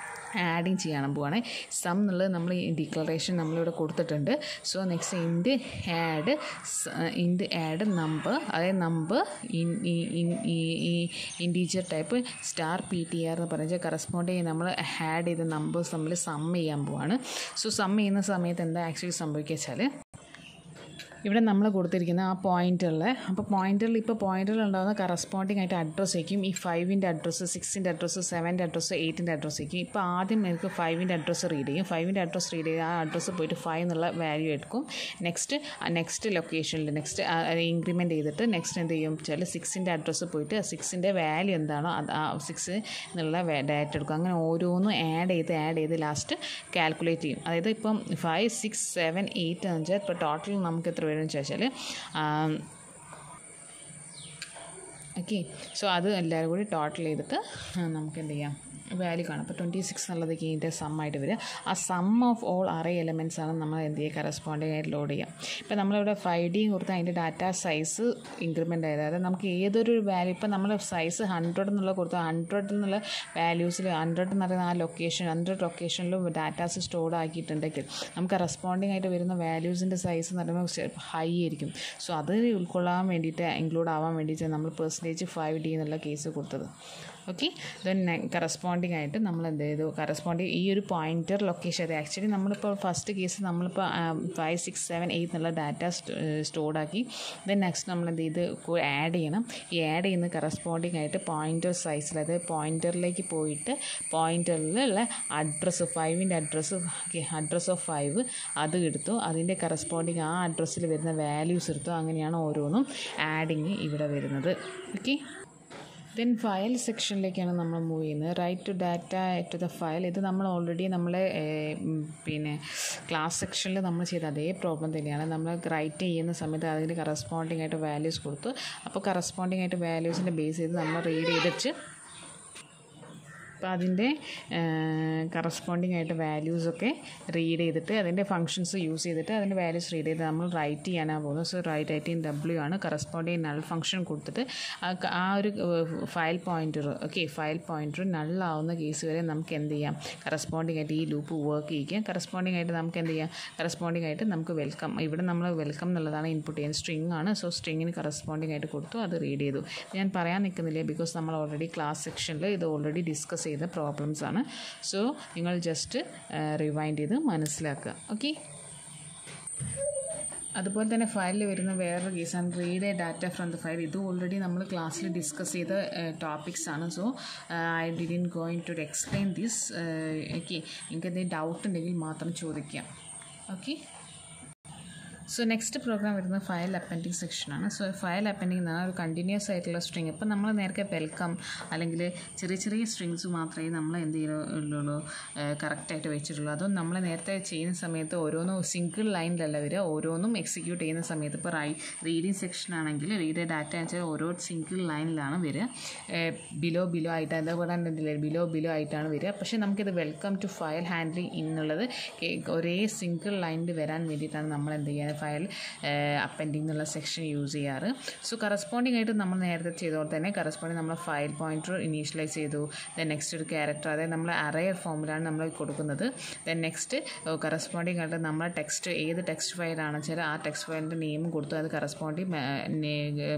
[SPEAKER 1] ആഡിങ് ചെയ്യാൻ പോവാണ്. സം എന്നുള്ളത് നമ്മൾ ഈ ഡിക്ലറേഷൻ നമ്മളിവിടെ കൊടുത്തിട്ടുണ്ട്. സോ നെക്സ്റ്റ് ഇൻറ്റ് ആഡ് നമ്പർ, അതായത് നമ്പർ ഇൻറ്റീജർ ടൈപ്പ് $PTR എന്ന് പറഞ്ഞാൽ കറസ്പോണ്ടിങ് നമ്മൾ ആഡ് ചെയ്ത നമ്പേഴ്സ് നമ്മൾ സം ചെയ്യാൻ പോവാണ്. സോ സം ചെയ്യുന്ന സമയത്ത് എന്താ ആക്ച്വലി സംഭവിക്കുക വെച്ചാൽ, ഇവിടെ നമ്മൾ കൊടുത്തിരിക്കുന്ന ആ പോയിൻ്ററിൽ, അപ്പോൾ പോയിൻ്ററിൽ ഉണ്ടാകുന്ന കറസ്പോണ്ടിങ് ആയിട്ട് അഡ്രസ്സ് വയ്ക്കും. ഈ 5ൻ്റെ അഡ്രസ്സ്, 6ൻ്റെ അഡ്രസ്സ്, 7ൻ്റെ അഡ്രസ്സ്, 8ൻ്റെ അഡ്രസ്സ് വയ്ക്കും. ഇപ്പോൾ ആദ്യം എനിക്ക് 5ൻ്റെ അഡ്രസ്സ് റീഡ് ചെയ്യും. 5ൻ്റെ അഡ്രസ്സ് റീഡ് ചെയ്ത് ആ അഡ്രസ്സ് പോയിട്ട് 5 എന്നുള്ള വാല്യൂ എടുക്കും. നെക്സ്റ്റ് ലൊക്കേഷനിൽ ഇൻക്രിമെൻറ്റ് ചെയ്തിട്ട് നെക്സ്റ്റ് എന്ത് ചെയ്യും വെച്ചാൽ 6ൻ്റെ അഡ്രസ്സ് പോയിട്ട് 6ൻ്റെ വാല്യൂ എന്താണോ ആ 6 എന്നുള്ള ഡാറ്റ എടുക്കും. അങ്ങനെ ഓരോന്നും ആഡ് ചെയ്ത് ലാസ്റ്റ് കാൽക്കുലേറ്റ് ചെയ്യും. അതായത് ഇപ്പം 5, 6, 7, 8 എന്ന് വെച്ചാൽ ഇപ്പോൾ ടോട്ടൽ നമുക്ക് എത്ര വരുമെന്ന് ചോദിച്ചാൽ, ഓക്കെ, സോ അത് എല്ലാവരും കൂടി ടോട്ടൽ ചെയ്തിട്ട് നമുക്ക് എന്ത് ചെയ്യാം, വാല്യൂ കാണാം. അപ്പോൾ 26 എന്നുള്ളത് ഇതിൻ്റെ സമ്മായിട്ട് വരിക. ആ sum of all array elements ആണ് നമ്മൾ എന്ത് ചെയ്യുക, കറസ്പോണ്ടിങ് ആയിട്ട് ലോഡ് ചെയ്യാം. ഇപ്പോൾ നമ്മളിവിടെ 5D കൊടുത്ത് അതിൻ്റെ ഡാറ്റ സൈസ് ഇൻക്രിമെൻ്റ് ആയത്, അതായത് നമുക്ക് ഏതൊരു വാല്യൂ, ഇപ്പോൾ നമ്മൾ സൈസ് 100 എന്നുള്ള കൊടുത്ത് 100 എന്നുള്ള വാല്യൂസിൽ 100 എന്ന് പറയുന്ന ആ ലൊക്കേഷൻ 100 ലൊക്കേഷനിലും ഡാറ്റാസ് സ്റ്റോർഡ് ആക്കിയിട്ടുണ്ടെങ്കിൽ നമുക്ക് കറസ്പോണ്ടിങ് ആയിട്ട് വരുന്ന വാല്യൂസിൻ്റെ സൈസ് എന്ന് പറയുമ്പോൾ ഹൈ ആയിരിക്കും. സോ അത് ഉൾക്കൊള്ളാൻ വേണ്ടിയിട്ട്, ഇൻക്ലൂഡ് ആവാൻ വേണ്ടിയിട്ട് നമ്മൾ %5D എന്നുള്ള കേസ് കൊടുത്തത്. ഓക്കെ, ദെൻ കറസ്പോണ്ടിങ് ആയിട്ട് നമ്മൾ എന്ത് ചെയ്തു, കറസ്പോണ്ടിങ് ഈ ഒരു പോയിൻ്റർ ലൊക്കേഷൻ, അത് ആക്ച്വലി നമ്മളിപ്പോൾ ഫസ്റ്റ് കേസ് നമ്മളിപ്പോൾ 5, 6, 7, 8 എന്നുള്ള ഡാറ്റ സ്റ്റോർഡ് ആക്കി. ദെൻ നെക്സ്റ്റ് നമ്മൾ എന്ത് ചെയ്ത് ആഡ് ചെയ്യണം. ഈ ആഡ് ചെയ്യുന്ന കറസ്പോണ്ടിങ് ആയിട്ട് പോയിൻ്റർ സൈസിൽ, അതായത് പോയിൻ്ററിലേക്ക് പോയിട്ട് പോയിൻ്ററിലുള്ള അഡ്രസ്സ് 5ൻ്റെ അഡ്രസ്സ് ഓഫ് 5 അത് എടുത്തു. അതിൻ്റെ കറസ്പോണ്ടിങ് ആ അഡ്രസ്സിൽ വരുന്ന വാല്യൂസ് എടുത്തു. അങ്ങനെയാണ് ഓരോന്നും ആഡിങ് ഇവിടെ വരുന്നത്. ഓക്കെ, ദെൻ ഫയൽ സെക്ഷനിലേക്കാണ് നമ്മൾ മൂവ് ചെയ്യുന്നത്. Write to data to the file. ഇത് നമ്മൾ ഓൾറെഡി നമ്മളെ ക്ലാസ് സെക്ഷനിൽ നമ്മൾ ചെയ്ത അതേ പ്രോബ്ലം തന്നെയാണ്. നമ്മൾ റൈറ്റ് ചെയ്യുന്ന സമയത്ത് അതിന് കറസ്പോണ്ടിങ് ആയിട്ട് വാല്യൂസ് കൊടുത്തു. അപ്പോൾ കറസ്പോണ്ടിങ് ആയിട്ട് വാല്യൂസിൻ്റെ ബേസ് ചെയ്ത് നമ്മൾ റീഡ് ചെയ്തിട്ട്, അപ്പോൾ അതിൻ്റെ കറസ്പോണ്ടിങ് ആയിട്ട് വാല്യൂസൊക്കെ റീഡ് ചെയ്തിട്ട് അതിൻ്റെ ഫങ്ഷൻസ് യൂസ് ചെയ്തിട്ട് അതിൻ്റെ വാല്യൂസ് റീഡ് ചെയ്ത് നമ്മൾ റൈറ്റ് ചെയ്യാനാണ് പോകുന്നത്. സോ റൈറ്റ് ഐറ്റം W ആണ്. കറസ്പോണ്ടിങ് നൾ ഫംഗ്ഷൻ കൊടുത്തിട്ട് ആ ഒരു ഫയൽ പോയിൻ്റർ നള്ളാവുന്ന കേസ് വരെ നമുക്ക് എന്ത് ചെയ്യാം, കറസ്പോണ്ടിങ് ആയിട്ട് ഈ ലൂപ്പ് വർക്ക് ചെയ്യിക്കാം. കറസ്പോണ്ടിങ് ആയിട്ട് നമുക്ക് എന്ത് ചെയ്യാം, കറസ്പോണ്ടിങ് ആയിട്ട് നമുക്ക് വെൽക്കം, ഇവിടെ നമ്മൾ വെൽക്കം എന്നുള്ളതാണ് ഇൻപുട്ട് ചെയ്യുന്നത്. സ്ട്രിങ് ആണ്. സോ സ്ട്രിങ്ങിന് കറസ്പോണ്ടിങ് ആയിട്ട് കൊടുത്തു, അത് റീഡ് ചെയ്തു. ഞാൻ പറയാൻ നിൽക്കുന്നില്ല, ബിക്കോസ് നമ്മൾ ഓൾറെഡി ക്ലാസ് സെക്ഷനിൽ ഇത് ഓൾറെഡി ഡിസ്കസ് ചെയ്ത പ്രോബ്ലംസ് ആണ്. സോ നിങ്ങൾ ജസ്റ്റ് റിവൈൻഡ് ചെയ്ത് മനസ്സിലാക്കുക. ഓക്കെ, അതുപോലെ തന്നെ ഫയലിൽ വരുന്ന വേറൊരു കേസാണ് read a data from the file. ഇത് ഓൾറെഡി നമ്മൾ ക്ലാസ്സിൽ ഡിസ്കസ് ചെയ്ത ടോപ്പിക്സ് ആണ്. So I didn't going to explain this. Okay, നിങ്ങൾക്ക് എന്തെങ്കിലും ഡൗട്ട് ഉണ്ടെങ്കിൽ മാത്രം ചോദിക്കാം. ഓക്കെ, സോ നെക്സ്റ്റ് പ്രോഗ്രാം വരുന്നത് ഫയൽ അപ്പൻഡിങ് സെക്ഷനാണ്. സോ ഫയൽ അപ്പൻഡിങ് എന്ന് പറഞ്ഞാൽ ഒരു കണ്ടിന്യൂസ് ആയിട്ടുള്ള സ്ട്രിങ്. ഇപ്പം നമ്മൾ നേരത്തെ വെൽക്കം അല്ലെങ്കിൽ ചെറിയ ചെറിയ സ്ട്രിങ്സ് മാത്രമേ നമ്മൾ എന്ത് ചെയ്യുള്ളൂ കറക്റ്റായിട്ട് വെച്ചിട്ടുള്ളൂ. അതും നമ്മൾ നേരത്തെ ചെയ്യുന്ന സമയത്ത് ഓരോന്നും സിംഗിൾ ലൈനിലല്ല വരിക, ഓരോന്നും എക്സിക്യൂട്ട് ചെയ്യുന്ന സമയത്ത് ഇപ്പോൾ റീഡിങ് സെക്ഷൻ ആണെങ്കിൽ റീഡ് ഡാറ്റ വെച്ചാൽ ഓരോ സിംഗിൾ ലൈനിലാണ് വരിക, ബിലോ ആയിട്ട് അതേപോലെ തന്നെ ബിലോ ആയിട്ടാണ് വരിക. പക്ഷേ നമുക്കിത് വെൽക്കം ടു ഫയൽ ഹാൻഡ്ലിങ് എന്നുള്ളത് ഒരേ സിംഗിൾ ലൈനിൽ വരാൻ വേണ്ടിയിട്ടാണ് നമ്മൾ എന്ത് ചെയ്യുക ഫയൽ അപ്പൻഡിങ് എന്നുള്ള സെക്ഷൻ യൂസ് ചെയ്യാറ്. സോ കറസ്പോണ്ടിങ് ആയിട്ട് നമ്മൾ നേരത്തെ ചെയ്തതുപോലെ തന്നെ കറസ്പോണ്ടിങ് നമ്മൾ ഫയൽ പോയിൻറ്റർ ഇനീഷ്യലൈസ് ചെയ്തു. ദെൻ നെക്സ്റ്റ് ഒരു ക്യാരക്ടർ, അതായത് നമ്മൾ അറേ ഫോമിലാണ് നമ്മൾ കൊടുക്കുന്നത്. ദെൻ നെക്സ്റ്റ് കറസ്പോണ്ടിങ് ആയിട്ട് നമ്മൾ ടെക്സ്റ്റ് ഏത് ടെക്സ്റ്റ് ഫയലാണെന്ന് വെച്ചാൽ ആ ടെക്സ്റ്റ് ഫയലിൻ്റെ നെയിമും കൊടുത്തു, അത് കറസ്പോണ്ടിങ്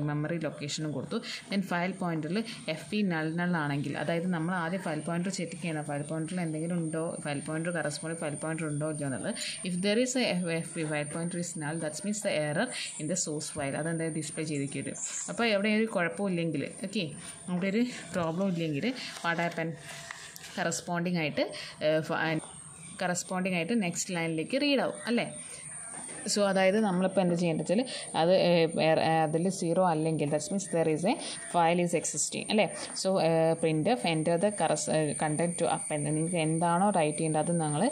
[SPEAKER 1] മെമ്മറി ലൊക്കേഷനും കൊടുത്തു. ദെൻ ഫയൽ പോയിൻറ്ററിൽ FP നൾ ആണെങ്കിൽ, അതായത് നമ്മൾ ആദ്യം ഫയൽ പോയിൻറ്റർ ചെക്ക് ചെയ്യണം ഫയൽ പോയിൻറ്ററിൽ എന്തെങ്കിലും ഉണ്ടോ, file pointer corresponding file pointer ഉണ്ടോ ഇല്ലയോ എന്നുള്ളത്. If there is A FP file pointer is null, that's means the error in the source file, അതെന്തായാലും ഡിസ്പ്ലേ ചെയ്തിരിക്കും. അപ്പോൾ എവിടെ ഒരു കുഴപ്പമില്ലെങ്കിൽ, ഓക്കെ, അവിടെ ഒരു പ്രോബ്ലം ഇല്ലെങ്കിൽ വാട്ട് ഹാപ്പൻ, കറസ്പോണ്ടിങ് ആയിട്ട് നെക്സ്റ്റ് ലൈനിലേക്ക് റീഡ് ആവും അല്ലേ. സോ അതായത് നമ്മളിപ്പോൾ എന്താ ചെയ്യേണ്ടത് വെച്ചാൽ അത് അതിൽ 0 അല്ലെങ്കിൽ that's means there is a file is existing അല്ലേ. So printf enter the content to append, നിങ്ങൾക്ക് എന്താണോ റൈറ്റ് ചെയ്യേണ്ടത് അത് നമ്മൾ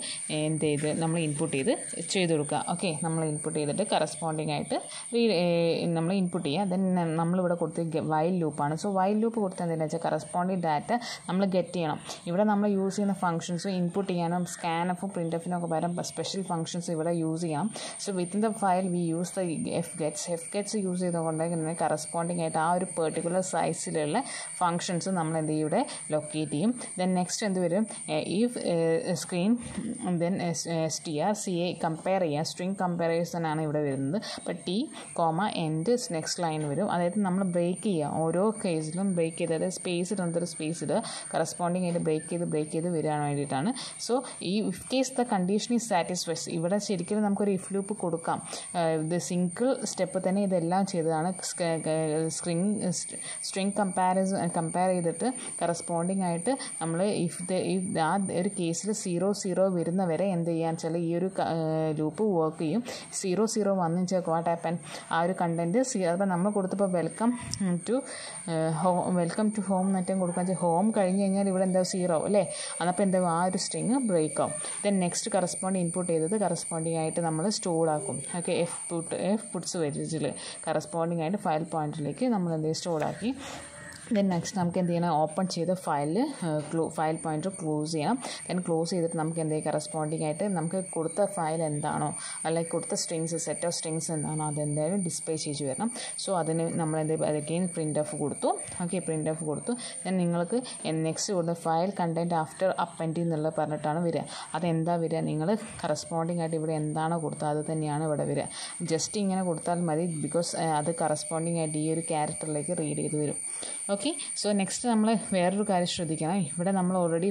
[SPEAKER 1] എന്ത് ചെയ്ത് നമ്മൾ ഇൻപുട്ട് ചെയ്ത് കൊടുക്കുക. ഓക്കെ, നമ്മൾ ഇൻപുട്ട് ചെയ്തിട്ട് കറസ്പോണ്ടിങ് ആയിട്ട് നമ്മൾ ഇൻപുട്ട് ചെയ്യുക. ദെൻ നമ്മളിവിടെ കൊടുത്ത് വൈൽ ലൂപ്പാണ്. സോ വൈൽ ലൂപ്പ് കൊടുത്ത് എന്താണെന്ന് വെച്ചാൽ കറസ്പോണ്ടിങ് ഡാറ്റ നമ്മൾ ഗെറ്റ് ചെയ്യണം. ഇവിടെ നമ്മൾ യൂസ് ചെയ്യുന്ന ഫംഗ്ഷൻസ് ഇൻപുട്ട് ചെയ്യാനും സ്കാനഫും പ്രിൻ്റ്എഫിനൊക്കെ പകരം സ്പെഷ്യൽ ഫംഗ്ഷൻസ് ഇവിടെ യൂസ് ചെയ്യാം. So within the file we use the fgets use ചെയ്തുകൊണ്ട് തന്നെ കറസ്പോണ്ടിങ് ആയിട്ട് ആ ഒരു പെർട്ടിക്കുലർ സൈസിലുള്ള ഫങ്ഷൻസ് നമ്മൾ എന്ത് ചെയ്യും ഇവിടെ ലൊക്കേറ്റ് ചെയ്യും. ദെൻ നെക്സ്റ്റ് എന്ത് വരും, if screen then strca compare ചെയ്യുക, സ്ട്രിങ് കമ്പാരിസൺ ആണ് ഇവിടെ വരുന്നത്. അപ്പോൾ T, എൻഡ് നെക്സ്റ്റ് ലൈൻ വരും. അതായത് നമ്മൾ ബ്രേക്ക് ചെയ്യുക, ഓരോ കേസിലും ബ്രേക്ക് ചെയ്ത്, അതായത് സ്പേസ് ഇടുന്നൊരു സ്പേസ് ഇടുക, കറസ്പോണ്ടിങ് ആയിട്ട് ബ്രേക്ക് ചെയ്ത് വരാൻ വേണ്ടിയിട്ടാണ്. സോ ഈ if case the condition is satisfies, ഇവിടെ ശരിക്കും നമുക്കൊരു ഇഫ് ലൂപ്പ് കൊടുക്കാം. ഇത് സിംഗിൾ സ്റ്റെപ്പ് തന്നെ ഇതെല്ലാം ചെയ്തതാണ്. സ്ട്രിങ് കമ്പയർ ചെയ്തിട്ട് കറസ്പോണ്ടിങ് ആയിട്ട് നമ്മൾ ആ ഒരു കേസിൽ 0 വരുന്നവരെ എന്ത് ചെയ്യാന്ന് വെച്ചാൽ ഈ ഒരു ലൂപ്പ് വർക്ക് ചെയ്യും. 0 വന്നു വെച്ചാൽ വാട്ട് ഹാപ്പൻ, ആ ഒരു കണ്ടൻറ്റ് അപ്പോൾ നമ്മൾ കൊടുത്തപ്പോൾ വെൽക്കം ടു ഹോം എന്നിട്ടും കൊടുക്കാൻ വെച്ചാൽ ഹോം കഴിഞ്ഞ് കഴിഞ്ഞാൽ ഇവിടെ എന്താ 0 അല്ലേ, അതപ്പോൾ എന്താ ആ ഒരു സ്ട്രിങ് ബ്രേക്ക് ആവും. ദെൻ നെക്സ്റ്റ് കറസ്പോണ്ടിങ് ഇൻപുട്ട് ചെയ്തത് കറസ്പോണ്ടിങ് ആയിട്ട് നമ്മൾ സ്റ്റോർ ആക്കും. ഓക്കെ, എഫ് പുട്സ് വെച്ചിൽ കറസ്പോണ്ടിങ് ആയിട്ട് ഫയൽ പോയിന്റിലേക്ക് നമ്മൾ എന്ത് സ്റ്റോർ ആക്കി. ദെൻ നെക്സ്റ്റ് നമുക്ക് എന്ത് ചെയ്യണം, ഓപ്പൺ ചെയ്ത് ഫയൽ പോയിൻറ്റർ ക്ലോസ് ചെയ്യണം. ദെൻ ക്ലോസ് ചെയ്തിട്ട് നമുക്ക് എന്ത് കറസ്പോണ്ടിങ് ആയിട്ട് നമുക്ക് കൊടുത്ത ഫയൽ എന്താണോ അല്ലെങ്കിൽ കൊടുത്ത സെറ്റ് ഓഫ് സ്ട്രിങ്സ് എന്താണോ അതെന്തായാലും ഡിസ്പ്ലേ ചെയ്ത് വരണം. സോ അതിന് നമ്മൾ അതൊക്കെയും പ്രിൻ്റ് കൊടുത്തു. ഓക്കെ, പ്രിൻ്റ് കൊടുത്തു. ദെൻ നിങ്ങൾക്ക് നെക്സ്റ്റ് കൊടുത്ത ഫയൽ കണ്ടൻറ്റ് ആഫ്റ്റർ അപ്പൻഡിങ് എന്നുള്ളത് പറഞ്ഞിട്ടാണ് വരിക. അതെന്താ വരിക, നിങ്ങൾ കറസ്പോണ്ടിങ് ആയിട്ട് ഇവിടെ എന്താണോ കൊടുത്തത് അത് തന്നെയാണ് ഇവിടെ വരിക. ജസ്റ്റ് ഇങ്ങനെ കൊടുത്താൽ മതി, ബിക്കോസ് അത് കറസ്പോണ്ടിങ് ആയിട്ട് ഈ ഒരു ക്യാരക്ടറിലേക്ക് റീഡ് ചെയ്ത് വരും. ഓക്കെ, സോ നെക്സ്റ്റ് നമ്മൾ വേറൊരു കാര്യം ശ്രദ്ധിക്കണം. ഇവിടെ നമ്മൾ ഓൾറെഡി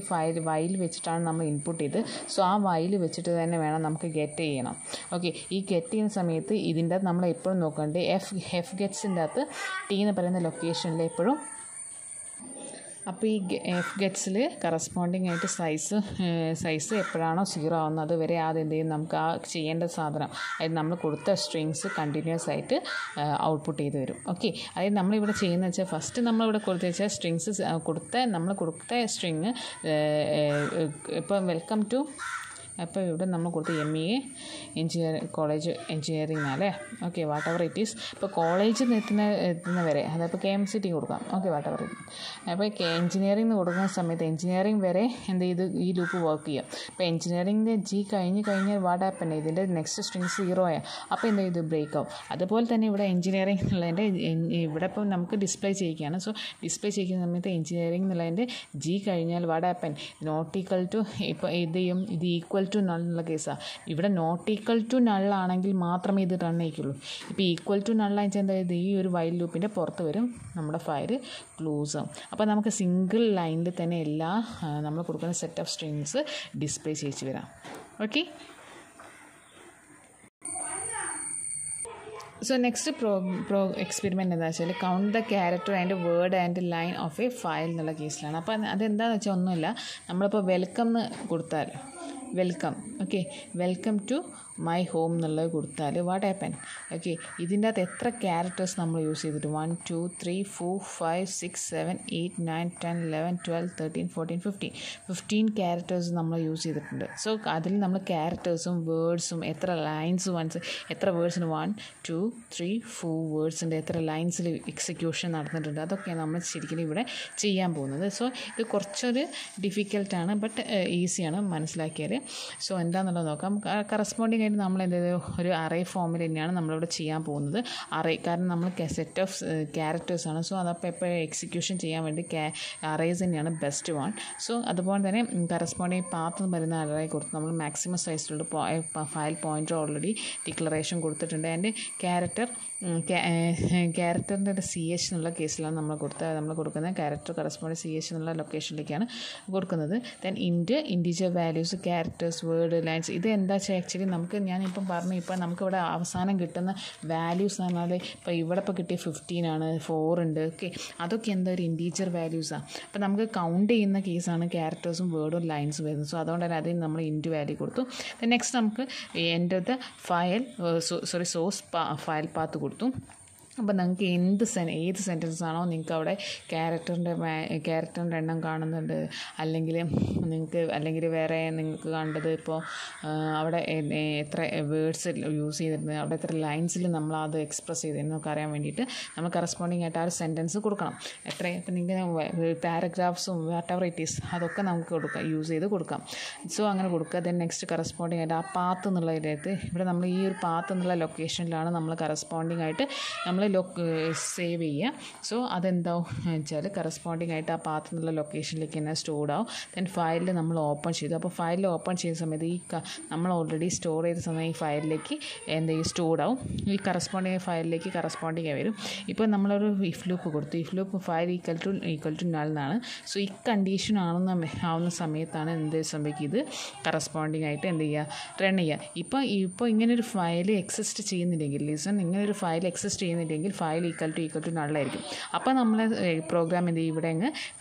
[SPEAKER 1] വൈൽ വെച്ചിട്ടാണ് നമ്മൾ ഇൻപുട്ട് ചെയ്ത്. സോ ആ വൈൽ വെച്ചിട്ട് തന്നെ വേണം നമുക്ക് ഗെറ്റ് ചെയ്യണം. ഓക്കെ, ഈ ഗെറ്റ് ചെയ്യുന്ന സമയത്ത് ഇതിൻ്റെ അകത്ത് നമ്മൾ എപ്പോഴും നോക്കേണ്ടത് എഫ് ഗെറ്റ്സിൻ്റെ അകത്ത് T എന്ന് പറയുന്ന ലൊക്കേഷനിൽ എപ്പോഴും. അപ്പോൾ ഈ എഫ് ഗെറ്റ്സിൽ കറസ്പോണ്ടിങ് ആയിട്ട് സൈസ് എപ്പോഴാണോ 0 ആവുന്നത് അതുവരെ ആദ്യം എന്ത് ചെയ്യും, നമുക്ക് ആ ചെയ്യേണ്ട സാധനം അതായത് നമ്മൾ കൊടുത്ത സ്ട്രിങ്സ് കണ്ടിന്യൂസ് ആയിട്ട് ഔട്ട്പുട്ട് ചെയ്ത് വരും. ഓക്കെ, അതായത് നമ്മളിവിടെ ചെയ്യുന്നത് വെച്ചാൽ ഫസ്റ്റ് നമ്മളിവിടെ കൊടുത്ത വെച്ചാൽ സ്ട്രിങ്സ് നമ്മൾ കൊടുത്ത സ്ട്രിങ് ഇപ്പം വെൽക്കം ടു, അപ്പോൾ ഇവിടെ നമ്മൾ കൊടുത്ത് MEA കോളേജ് എഞ്ചിനീയറിംഗ് അല്ലേ. Okay, what ever it is. ഇപ്പോൾ കോളേജിൽ എത്തുന്ന വരെ അതപ്പോൾ KMCT കൊടുക്കാം. Okay, what ever it. അപ്പോൾ എഞ്ചിനീയറിംഗ് കൊടുക്കുന്ന സമയത്ത് എഞ്ചിനീയറിംഗ് വരെ എന്ത് ചെയ്ത് ഈ ലൂപ്പ് വർക്ക് ചെയ്യും. അപ്പോൾ എഞ്ചിനീയറിംഗിൻ്റെ G കഴിഞ്ഞാൽ വാട്ട് ഹാപ്പൻ, ഇതിൻ്റെ നെക്സ്റ്റ് സ്ട്രിങ് 0 ആയ അപ്പോൾ എന്ത് ചെയ്ത് ബ്രേക്ക് ആവും. അതുപോലെ തന്നെ ഇവിടെ എഞ്ചിനീയറിംഗ് എന്നുള്ളതിൻ്റെ ഇവിടെ ഇപ്പം നമുക്ക് ഡിസ്പ്ലേ ചെയ്യുകയാണ്. സോ ഡിസ്പ്ലേ ചെയ്യുന്ന സമയത്ത് എഞ്ചിനീയറിംഗ് എന്നുള്ളതിൻ്റെ G കഴിഞ്ഞാൽ what happen, not equal to, ഇപ്പോൾ ഇത് ഈക്വൽ ടു നൾ എന്നുള്ള കേസാണ്. ഇവിടെ നോട്ട് ഈക്വൽ ടു നള്ളാണെങ്കിൽ മാത്രമേ ഇത് റൺ ആയിക്കുള്ളൂ. ഇപ്പോൾ ഈക്വൽ ടു നള്ളാണെന്ന് വെച്ചാൽ എന്തായത് ഈ ഒരു വൈൽ ലൂപ്പിൻ്റെ പുറത്ത് വരും, നമ്മുടെ ഫയൽ ക്ലോസ് ആവും. അപ്പോൾ നമുക്ക് സിംഗിൾ ലൈനിൽ തന്നെ എല്ലാ നമ്മൾ കൊടുക്കുന്ന സെറ്റ് ഓഫ് സ്ട്രിങ്സ് ഡിസ്പ്ലേ ചെയ്യിച്ച് വരാം. ഓക്കെ, സോ നെക്സ്റ്റ് എക്സ്പെരിമെൻറ്റ് എന്താ വെച്ചാൽ count the character and word and line of A file എന്നുള്ള കേസിലാണ്. അപ്പോൾ അതെന്താണെന്ന് വെച്ചാൽ ഒന്നുമില്ല, നമ്മളിപ്പോൾ വെൽക്കം എന്ന് കൊടുത്താൽ welcome, okay, welcome to my home എന്നുള്ളത് കൊടുത്താൽ വാട്ട് ഹാപ്പൻ? ഓക്കെ, ഇതിൻ്റെ അകത്ത് എത്ര ക്യാരക്ടേഴ്സ് നമ്മൾ യൂസ് ചെയ്തിട്ട് 1 2 3 4 5 6 7 8 9 10 11 12 13 14 15 ക്യാരക്ടേഴ്സ് നമ്മൾ യൂസ് ചെയ്തിട്ടുണ്ട്. സോ അതിൽ നമ്മൾ ക്യാരക്ടേഴ്സും വേർഡ്സും എത്ര ലൈൻസ് എത്ര വേർഡ്സിന് 1 2 3 4 വേർഡ്സിൻ്റെ എത്ര ലൈൻസിൽ എക്സിക്യൂഷൻ നടന്നിട്ടുണ്ട്, അതൊക്കെയാണ് നമ്മൾ ശരിക്കും ഇവിടെ ചെയ്യാൻ പോകുന്നത്. സോ ഇത് കുറച്ചൊരു ഡിഫിക്കൽട്ടാണ്, ബട്ട് ഈസിയാണ് മനസ്സിലാക്കിയാൽ. സോ എന്താണെന്നുള്ളത് നോക്കാം. കറസ്പോണ്ടിങ് ആയിട്ട് നമ്മൾ ഒരു അറേ ഫോമിൽ തന്നെയാണ് നമ്മളിവിടെ ചെയ്യാൻ പോകുന്നത്. കാരണം നമ്മൾ സെറ്റ് ഓഫ് ക്യാരക്ടേഴ്സാണ്. സോ അതപ്പോൾ എപ്പോഴും എക്സിക്യൂഷൻ ചെയ്യാൻ വേണ്ടി അറേസ് തന്നെയാണ് ബെസ്റ്റ് വൺ. സോ അതുപോലെ തന്നെ കറസ്പോണ്ടിങ് പാത്ത് എന്ന് പറയുന്ന അറേ കൊടുത്ത് നമ്മൾ മാക്സിമം സൈസിലുള്ള ഫയൽ പോയിൻ്റർ ഓൾറെഡി ഡിക്ലറേഷൻ കൊടുത്തിട്ടുണ്ട്. ആൻഡ് ക്യാരക്ടറിൻ്റെ CH എന്നുള്ള കേസിലാണ് നമ്മൾ കൊടുക്കുന്നത്. ക്യാരക്ടർ കറസ്പോണ്ടിങ് CH എന്നുള്ള ലൊക്കേഷനിലേക്കാണ് കൊടുക്കുന്നത്. Then integer values, characters, word, lines. ഇത് എന്താ വെച്ചാൽ ആക്ച്വലി ഞാനിപ്പം പറഞ്ഞു, ഇപ്പം നമുക്കിവിടെ അവസാനം കിട്ടുന്ന വാല്യൂസ് എന്ന് പറഞ്ഞാൽ ഇപ്പോൾ ഇവിടെ ഇപ്പോൾ കിട്ടിയ 15 ആണ്, 4 ഉണ്ട്. ഓക്കെ, അതൊക്കെ എന്താ ഒരു ഇൻറ്റീജർ വാല്യൂസാണ്. അപ്പോൾ നമുക്ക് കൗണ്ട് ചെയ്യുന്ന കേസാണ് ക്യാരക്ടേഴ്സും വേർഡും ലൈൻസും വരുന്നത്. സോ അതുകൊണ്ട് തന്നെ അതിന് നമ്മൾ ഇൻറ്റു വാല്യൂ കൊടുത്തു. ദെൻ നെക്സ്റ്റ് നമുക്ക് enter the source file path കൊടുത്തു. അപ്പോൾ നിങ്ങൾക്ക് ഏത് സെൻറ്റൻസ് ആണോ നിങ്ങൾക്ക് അവിടെ ക്യാരക്ടറിൻ്റെ എണ്ണം കാണുന്നുണ്ട്, അല്ലെങ്കിൽ വേറെ നിങ്ങൾക്ക് കണ്ടത് ഇപ്പോൾ അവിടെ എത്ര വേർഡ്സ് യൂസ് ചെയ്തിട്ടുണ്ട്, അവിടെ എത്ര ലൈൻസിൽ നമ്മൾ അത് എക്സ്പ്രസ് ചെയ്തിരുന്നു നമുക്ക് അറിയാൻ വേണ്ടിയിട്ട് നമ്മൾ കറസ്പോണ്ടിങ് ആയിട്ട് ആ ഒരു സെൻറ്റൻസ് കൊടുക്കണം. ഇപ്പം നിങ്ങൾക്ക് പാരഗ്രാഫ്സും വാട്ട് എവർ ഇറ്റ് ഈസ് അതൊക്കെ നമുക്ക് യൂസ് ചെയ്ത് കൊടുക്കാം. സോ അങ്ങനെ കൊടുക്കുക. ദെൻ നെക്സ്റ്റ് കറസ്പോണ്ടിങ് ആയിട്ട് ആ പാത്ത് എന്നുള്ളതിനകത്ത് ഇവിടെ നമ്മൾ ഈ ഒരു പാത്ത് എന്നുള്ള ലൊക്കേഷനിലാണ് നമ്മൾ കറസ്പോണ്ടിങ് ആയിട്ട് നമ്മൾ സേവ് ചെയ്യുക. സോ അതെന്താവും വെച്ചാൽ കറസ്പോണ്ടിങ് ആയിട്ട് ആ പാത്ത് എന്നുള്ള ലൊക്കേഷനിലേക്ക് തന്നെ സ്റ്റോർഡ് ആവും. ദെൻ ഫയലിൽ നമ്മൾ ഓപ്പൺ ചെയ്തു. അപ്പോൾ ഫയലിൽ ഓപ്പൺ ചെയ്യുന്ന സമയത്ത് നമ്മൾ ഓൾറെഡി സ്റ്റോർ ചെയ്ത സമയം ഈ ഫയലിലേക്ക് സ്റ്റോർഡ് ആവും. ഈ കറസ്പോണ്ടിങ് ഫയലിലേക്ക് കറസ്പോണ്ടിങ് വരും. ഇപ്പോൾ നമ്മളൊരു ഇഫ് ലൂപ്പ് കൊടുത്തു. If loop file equal to null എന്നാണ്. സോ ഈ കണ്ടീഷൻ ആവുന്ന സമയത്താണ് എന്ത് സംഭവിക്കുക, ഇത് കറസ്പോണ്ടിങ് ആയിട്ട് എന്ത് ചെയ്യുക, റൺ ചെയ്യുക. ഇപ്പോൾ ഇങ്ങനൊരു ഫയൽ എക്സിസ്റ്റ് ചെയ്യുന്നില്ലെങ്കിൽ ഇങ്ങനൊരു ഫയൽ എക്സിസ്റ്റ് ചെയ്യുന്നില്ലെങ്കിൽ ഫയൽ ഈക്വൽ ടു നള്ളായിരിക്കും. അപ്പോൾ നമ്മൾ പ്രോഗ്രാം എന്ത് ചെയ്യും, ഇവിടെ അങ്ങ്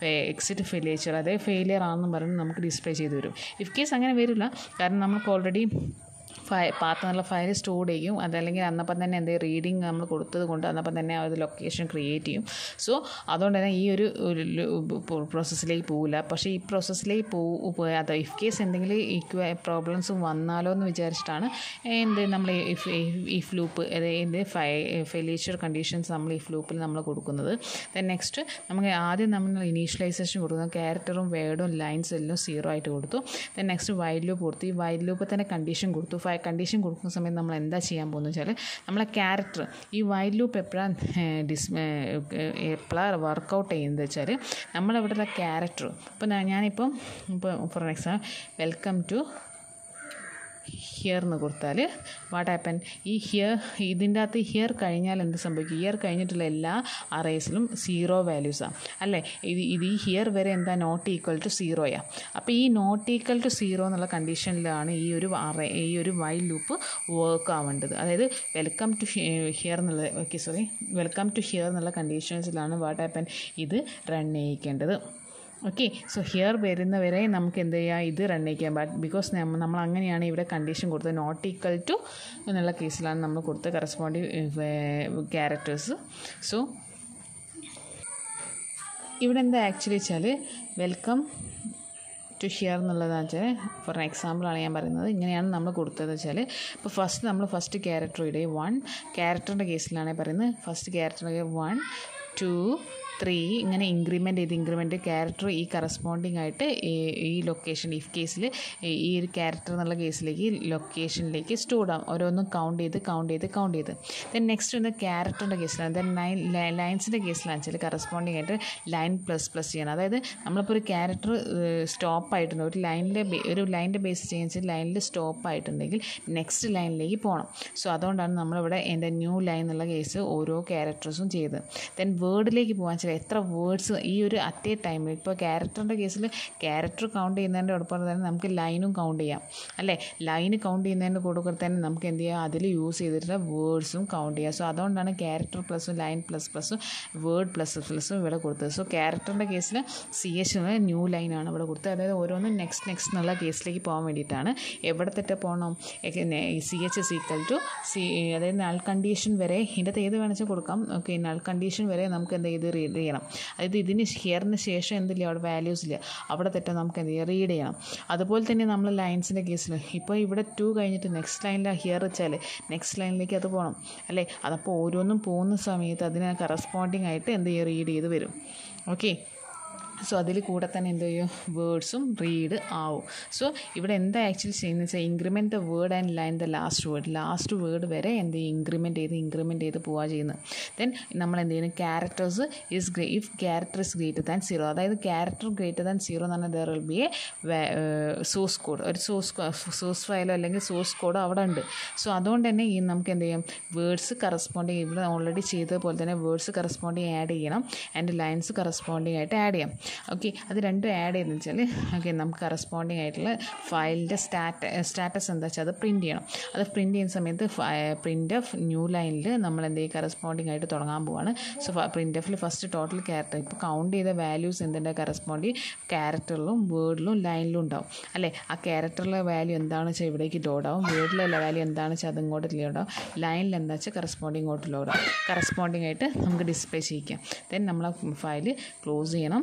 [SPEAKER 1] എക്സിറ്റ് ഫെയിലിയർ, അതായത് ഫെയിലിയർ ആണെന്ന് പറഞ്ഞ് നമുക്ക് ഡിസ്പ്ലേ ചെയ്ത് വരും. ഇഫ് കേസ് അങ്ങനെ വരില്ല, കാരണം നമുക്ക് ഓൾറെഡി പാത്ത് എന്നുള്ള ഫയൽ സ്റ്റോർ ചെയ്യും. അതല്ലെങ്കിൽ അന്നപ്പം തന്നെ എന്തെങ്കിലും റീഡിങ് നമ്മൾ കൊടുത്തത് കൊണ്ട് അന്നപ്പം തന്നെ അത് ലൊക്കേഷൻ ക്രിയേറ്റ് ചെയ്യും. സോ അതുകൊണ്ട് തന്നെ ഈ ഒരു പ്രോസസ്സിലേക്ക് പോവില്ല. പക്ഷേ ഈ പ്രോസസ്സിലേക്ക് അത് ഇഫ് കേസ് എന്തെങ്കിലും പ്രോബ്ലംസ് വന്നാലോ എന്ന് വിചാരിച്ചിട്ടാണ് നമ്മൾ ഇഫ് ലൂപ്പ്, അതായത് ഫെയിലിയർ കണ്ടീഷൻസ് നമ്മൾ ഇഫ് ലൂപ്പിൽ നമ്മൾ കൊടുക്കുന്നത്. ദെൻ നെക്സ്റ്റ് നമുക്ക് ആദ്യം നമ്മൾ ഇനീഷ്യലൈസേഷൻ കൊടുക്കുന്നത് ക്യാരക്ടറും വേർഡും ലൈൻസ് എല്ലാം 0 ആയിട്ട് കൊടുത്തു. ദെൻ നെക്സ്റ്റ് വൈൽ ലൂപ്പ് കൊടുത്തു. ഈ വൈൽ ലൂപ്പിൽ തന്നെ കണ്ടീഷൻ കൊടുത്തു. കണ്ടീഷൻ കൊടുക്കുന്ന സമയത്ത് നമ്മൾ എന്താ ചെയ്യാൻ പോകുന്നത് വെച്ചാൽ നമ്മളെ ക്യാരക്ടർ ഈ വൈൽ ലൂപ്പ് എപ്പോഴാണ് വർക്കൗട്ട് ചെയ്യുന്നത് വെച്ചാൽ നമ്മളിവിടുത്തെ ക്യാരക്ടർ ഇപ്പോൾ for example welcome to here എന്ന് കൊടുത്താൽ വാട്ട് ഹാപ്പൻ, ഈ ഇതിൻ്റെ അകത്ത് ഹിയർ കഴിഞ്ഞാൽ എന്ത് സംഭവിക്കും, ഹിയർ കഴിഞ്ഞിട്ടുള്ള എല്ലാ അറേസിലും 0 വാല്യൂസാണ് അല്ലേ. ഈ ഹിയർ വരെ എന്താ നോട്ട് ഈക്വൽ ടു 0യാണ്. അപ്പോൾ ഈ നോട്ട് ഈക്വൽ ടു 0 എന്നുള്ള കണ്ടീഷനിലാണ് ഈ ഒരു വൈൽ ലൂപ്പ് വർക്ക് ആവേണ്ടത്. അതായത് വെൽക്കം ടു ഹിയർ എന്നുള്ള കണ്ടീഷൻസിലാണ് വാട്ട് ഹാപ്പൻ ഇത് റൺ ചെയ്യിക്കേണ്ടത്. ഓക്കെ, സോ ഹിയർ വരുന്നവരെ നമുക്ക് എന്ത് ചെയ്യാം, ഇത് റൺ ചെയ്യിക്കാൻ പാടില്ല. ബിക്കോസ് നമ്മൾ അങ്ങനെയാണ് ഇവിടെ കണ്ടീഷൻ കൊടുത്തത്. നോട്ട് ഈക്വൽ ടു എന്നുള്ള കേസിലാണ് നമ്മൾ കൊടുത്ത കറസ്പോണ്ടിങ് ക്യാരക്ടേഴ്സ്. സോ ഇവിടെ എന്താ ആക്ച്വലി വെച്ചാൽ വെൽക്കം ടു ഹിയർ എന്നുള്ളതെന്ന് വെച്ചാൽ ഫോർ എക്സാമ്പിളാണ് ഞാൻ പറയുന്നത്. ഇങ്ങനെയാണ് നമ്മൾ കൊടുത്തത് വെച്ചാൽ ഇപ്പോൾ ഫസ്റ്റ് ക്യാരക്ടർ ഇടുക 1 ക്യാരക്ടറിൻ്റെ കേസിലാണെങ്കിൽ പറയുന്നത് ഫസ്റ്റ് ക്യാരക്ടർ 1 2 3 ഇങ്ങനെ ഇൻക്രിമെൻറ്റ് ക്യാരക്ടർ ഈ കറസ്പോണ്ടിങ് ആയിട്ട് ഈ ലൊക്കേഷൻ ഇഫ് കേസിൽ ഈ ഒരു ക്യാരക്ടർ എന്നുള്ള കേസിലേക്ക് ലൊക്കേഷനിലേക്ക് സ്റ്റോർഡ് ആവും. ഓരോന്നും കൗണ്ട് ചെയ്ത് ദെൻ നെക്സ്റ്റ് വന്ന് ക്യാരക്ടറിൻ്റെ കേസിലാണ്. ദെൻ ലൈൻസിൻ്റെ കേസിലാണെന്ന് വെച്ചാൽ കറസ്പോണ്ടിങ് ആയിട്ട് ലൈൻ ++ ചെയ്യണം. അതായത് നമ്മളിപ്പോൾ ഒരു ക്യാരക്ടർ സ്റ്റോപ്പ് ആയിട്ടുണ്ട്, ഒരു ലൈനിൻ്റെ ബേസ് ചെയ്യുന്ന ലൈനിൽ സ്റ്റോപ്പ് ആയിട്ടുണ്ടെങ്കിൽ നെക്സ്റ്റ് ലൈനിലേക്ക് പോകണം. സോ അതുകൊണ്ടാണ് നമ്മളിവിടെ ന്യൂ ലൈൻ എന്നുള്ള കേസ് ഓരോ ക്യാരക്ടേഴ്സും ചെയ്ത്. ദെൻ വേർഡിലേക്ക് പോകാൻ മനസ്സിലായി എത്ര വേർഡ്സ് ഈ ഒരു അറ്റ് എ ടൈമിൽ. ഇപ്പോൾ ക്യാരക്ടറിൻ്റെ കേസിൽ ക്യാരക്ടർ കൗണ്ട് ചെയ്യുന്നതിൻ്റെ ഒപ്പം തന്നെ നമുക്ക് ലൈനും കൗണ്ട് ചെയ്യാം അല്ലേ. ലൈന് കൗണ്ട് ചെയ്യുന്നതിൻ്റെ കൂടെ തന്നെ നമുക്ക് എന്ത് ചെയ്യാം, അതിൽ യൂസ് ചെയ്തിട്ടുള്ള വേർഡ്സും കൗണ്ട് ചെയ്യാം. സോ അതുകൊണ്ടാണ് ക്യാരക്ടർ പ്ലസും ലൈൻ പ്ലസും വേർഡ് പ്ലസും ഇവിടെ കൊടുത്തത്. സോ ക്യാരക്ടറിൻ്റെ കേസിൽ CH ന്യൂ ലൈനാണ് ഇവിടെ കൊടുത്തത്. അതായത് ഓരോന്നും നെക്സ്റ്റ് എന്നുള്ള കേസിലേക്ക് പോകാൻ വേണ്ടിയിട്ടാണ്. എവിടെ തെറ്റ പോകണം, CH is equal to അതായത് നൾ കണ്ടീഷൻ വരെ, ഇതിൻ്റെ ഏത് വേണമെന്ന് കൊടുക്കാം. ഓക്കെ, നൾ കണ്ടീഷൻ വരെ നമുക്ക് എന്ത് ചെയ്ത് റീഡ് ചെയ്യണം. അതായത് ഇതിന് ഹിയറിന് ശേഷം എന്തില്ല, അവിടെ വാല്യൂസ് ഇല്ല, അവിടെ തെറ്റ നമുക്ക് എന്ത് ചെയ്യുക, റീഡ് ചെയ്യണം. അതുപോലെ തന്നെ നമ്മൾ ലൈൻസിൻ്റെ കേസിൽ ഇപ്പോൾ ഇവിടെ 2 കഴിഞ്ഞിട്ട് നെക്സ്റ്റ് ലൈനിൽ ഹിയർ വെച്ചാൽ നെക്സ്റ്റ് ലൈനിലേക്ക് അത് പോകണം അല്ലേ. അതപ്പോൾ ഓരോന്നും പോകുന്ന സമയത്ത് അതിന് കറസ്പോണ്ടിങ് ആയിട്ട് എന്ത് ചെയ്യുക, റീഡ് ചെയ്ത് വരും. ഓക്കെ, സോ അതിൽ കൂടെ തന്നെ എന്ത് ചെയ്യും, വേർഡ്സും റീഡ് ആവും. സോ ഇവിടെ എന്താ ആക്ച്വലി ചെയ്യുന്നത് വെച്ചാൽ increment the word and line the last word വരെ എന്ത് ചെയ്യും, ഇൻക്രിമെൻറ്റ് ചെയ്ത് പോവുക ചെയ്യുന്നത്. ദെൻ നമ്മൾ എന്ത് ചെയ്യുന്നത്, characters if character is greater than 0, അതായത് ക്യാരക്ടർ ഗ്രേറ്റർ ദാൻ 0 എന്ന് പറഞ്ഞാൽ there will be A source code, ഒരു സോഴ്സ് ഫയലോ അല്ലെങ്കിൽ സോഴ്സ് കോഡോ അവിടെ ഉണ്ട്. സോ അതുകൊണ്ട് തന്നെ ഈ നമുക്ക് എന്ത് ചെയ്യും, വേർഡ്സ് കറസ്പോണ്ടിങ് ഇവിടെ ഓൾറെഡി ചെയ്തതുപോലെ തന്നെ വേർഡ്സ് കറസ്പോണ്ടിങ് ആഡ് ചെയ്യണം ആൻഡ് ലൈൻസ് കറസ്പോണ്ടിങ് ആയിട്ട് ആഡ് ചെയ്യാം. ഓക്കെ, അത് രണ്ടും ആഡ് ചെയ്തെന്ന് വെച്ചാൽ ഓക്കെ നമുക്ക് കറസ്പോണ്ടിങ് ആയിട്ടുള്ള ഫയലിൻ്റെ സ്റ്റാറ്റസ് എന്താ വെച്ചാൽ അത് പ്രിൻറ്റ് ചെയ്യണം. അത് പ്രിൻറ്റ് ചെയ്യുന്ന സമയത്ത് പ്രിൻ്റ് ഓഫ് ന്യൂ ലൈനിൽ നമ്മൾ എന്ത് ചെയ്യും, കറസ്പോണ്ടിങ് ആയിട്ട് തുടങ്ങാൻ പോവാണ്. സോ പ്രിൻ്റ് ഓഫിൽ ഫസ്റ്റ് ടോട്ടൽ ക്യാരക്ടർ, ഇപ്പോൾ കൗണ്ട് ചെയ്ത വാല്യൂസ് എന്തിൻ്റെ കറസ്പോണ്ടിങ് ക്യാരക്ടറിലും വേർഡിലും ലൈനിലും ഉണ്ടാവും അല്ലേ. ആ ക്യാരക്ടറിലെ വാല്യൂ എന്താണെന്ന് വെച്ചാൽ ഇവിടേക്ക് ലോഡാവും, വേർഡിലെ വാല്യൂ എന്താണെന്ന് വെച്ചാൽ അത് ഇങ്ങോട്ട് ലോഡാവും, ലൈനിൽ എന്താ വെച്ചാൽ കറസ്പോണ്ടിങ് ഇങ്ങോട്ട് ലോഡാവും. കറസ്പോണ്ടിങ് ആയിട്ട് നമുക്ക് ഡിസ്പ്ലേ ചെയ്യിക്കാം. ദെൻ നമ്മൾ ആ ഫയൽ ക്ലോസ് ചെയ്യണം,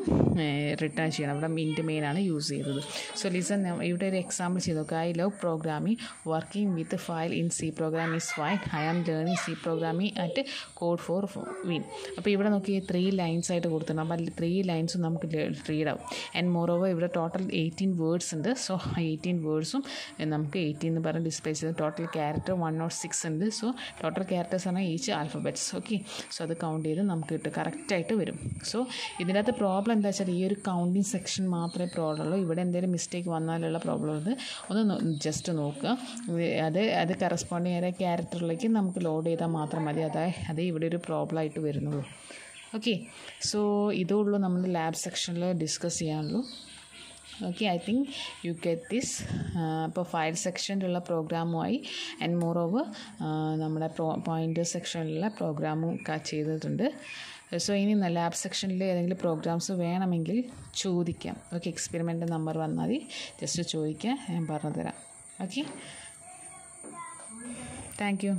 [SPEAKER 1] റിട്ടേൺ ചെയ്യണം. ഇവിടെ ഇൻറ്റ് മെയിൻ ആണ് യൂസ് ചെയ്തത്. സോ ലിസൺ, ഇവിടെ ഒരു എക്സാമ്പിൾ ചെയ്ത് നോക്കുക. I love programming, working with file in C program is fine, I am learning C programming at code for win. അപ്പോൾ ഇവിടെ നോക്കി 3 ലൈൻസ് ആയിട്ട് കൊടുത്തിട്ടുണ്ട്. അപ്പോൾ 3 ലൈൻസും നമുക്ക് റീഡ് ആവും. ആൻഡ് മോറോവർ ഇവിടെ ടോട്ടൽ 18 വേർഡ്സ് ഉണ്ട്. സോ 18 വേർഡ്സും നമുക്ക് 18 എന്ന് പറഞ്ഞ് ഡിസ്പ്ലേ ചെയ്ത് ടോട്ടൽ ക്യാരക്ടർ 106 ഉണ്ട്. സോ ടോട്ടൽ ക്യാരക്ടേഴ്സ് ആണ് ഈച്ച് ആൽഫബറ്റ്സ്. ഓക്കെ, സോ അത് കൗണ്ട് ചെയ്ത് നമുക്ക് കിട്ടും, കറക്റ്റായിട്ട് വരും. സോ ഇതിനകത്ത് പ്രോബ്ലം എന്താ വെച്ചാൽ ഈ ഒരു കൗണ്ടിങ് സെക്ഷൻ മാത്രമേ പ്രോബ്ലം ഉള്ളൂ. ഇവിടെ എന്തെങ്കിലും മിസ്റ്റേക്ക് വന്നാലുള്ള പ്രോബ്ലം ഉണ്ട്, ഒന്ന് ജസ്റ്റ് നോക്കുക. അത് കറസ്പോണ്ടിങ് ആയ ക്യാരക്ടറിലേക്ക് നമുക്ക് ലോഡ് ചെയ്താൽ മാത്രം മതി. അതേ ഇവിടെ ഒരു പ്രോബ്ലം ആയിട്ട് വരുന്നുള്ളൂ. ഓക്കെ, സോ ഇതേ ഉള്ളൂ നമ്മൾ ലാബ് സെക്ഷനിൽ ഡിസ്കസ് ചെയ്യാനുള്ളൂ. Okay, I think you get this. അപ്പോൾ ഫയൽ സെക്ഷനിലുള്ള പ്രോഗ്രാമുമായി ആൻഡ് മോറോവർ നമ്മുടെ പോയിൻ്റർ സെക്ഷനിലുള്ള പ്രോഗ്രാമും ചെയ്തിട്ടുണ്ട്. സോ ഇനി ലാബ് സെക്ഷനിൽ ഏതെങ്കിലും പ്രോഗ്രാംസ് വേണമെങ്കിൽ ചോദിക്കാം. ഓക്കെ, എക്സ്പെരിമെൻ്റ് നമ്പർ വന്നാൽ മതി, ജസ്റ്റ് ചോദിക്കാം, ഞാൻ പറഞ്ഞു തരാം. Okay, thank you.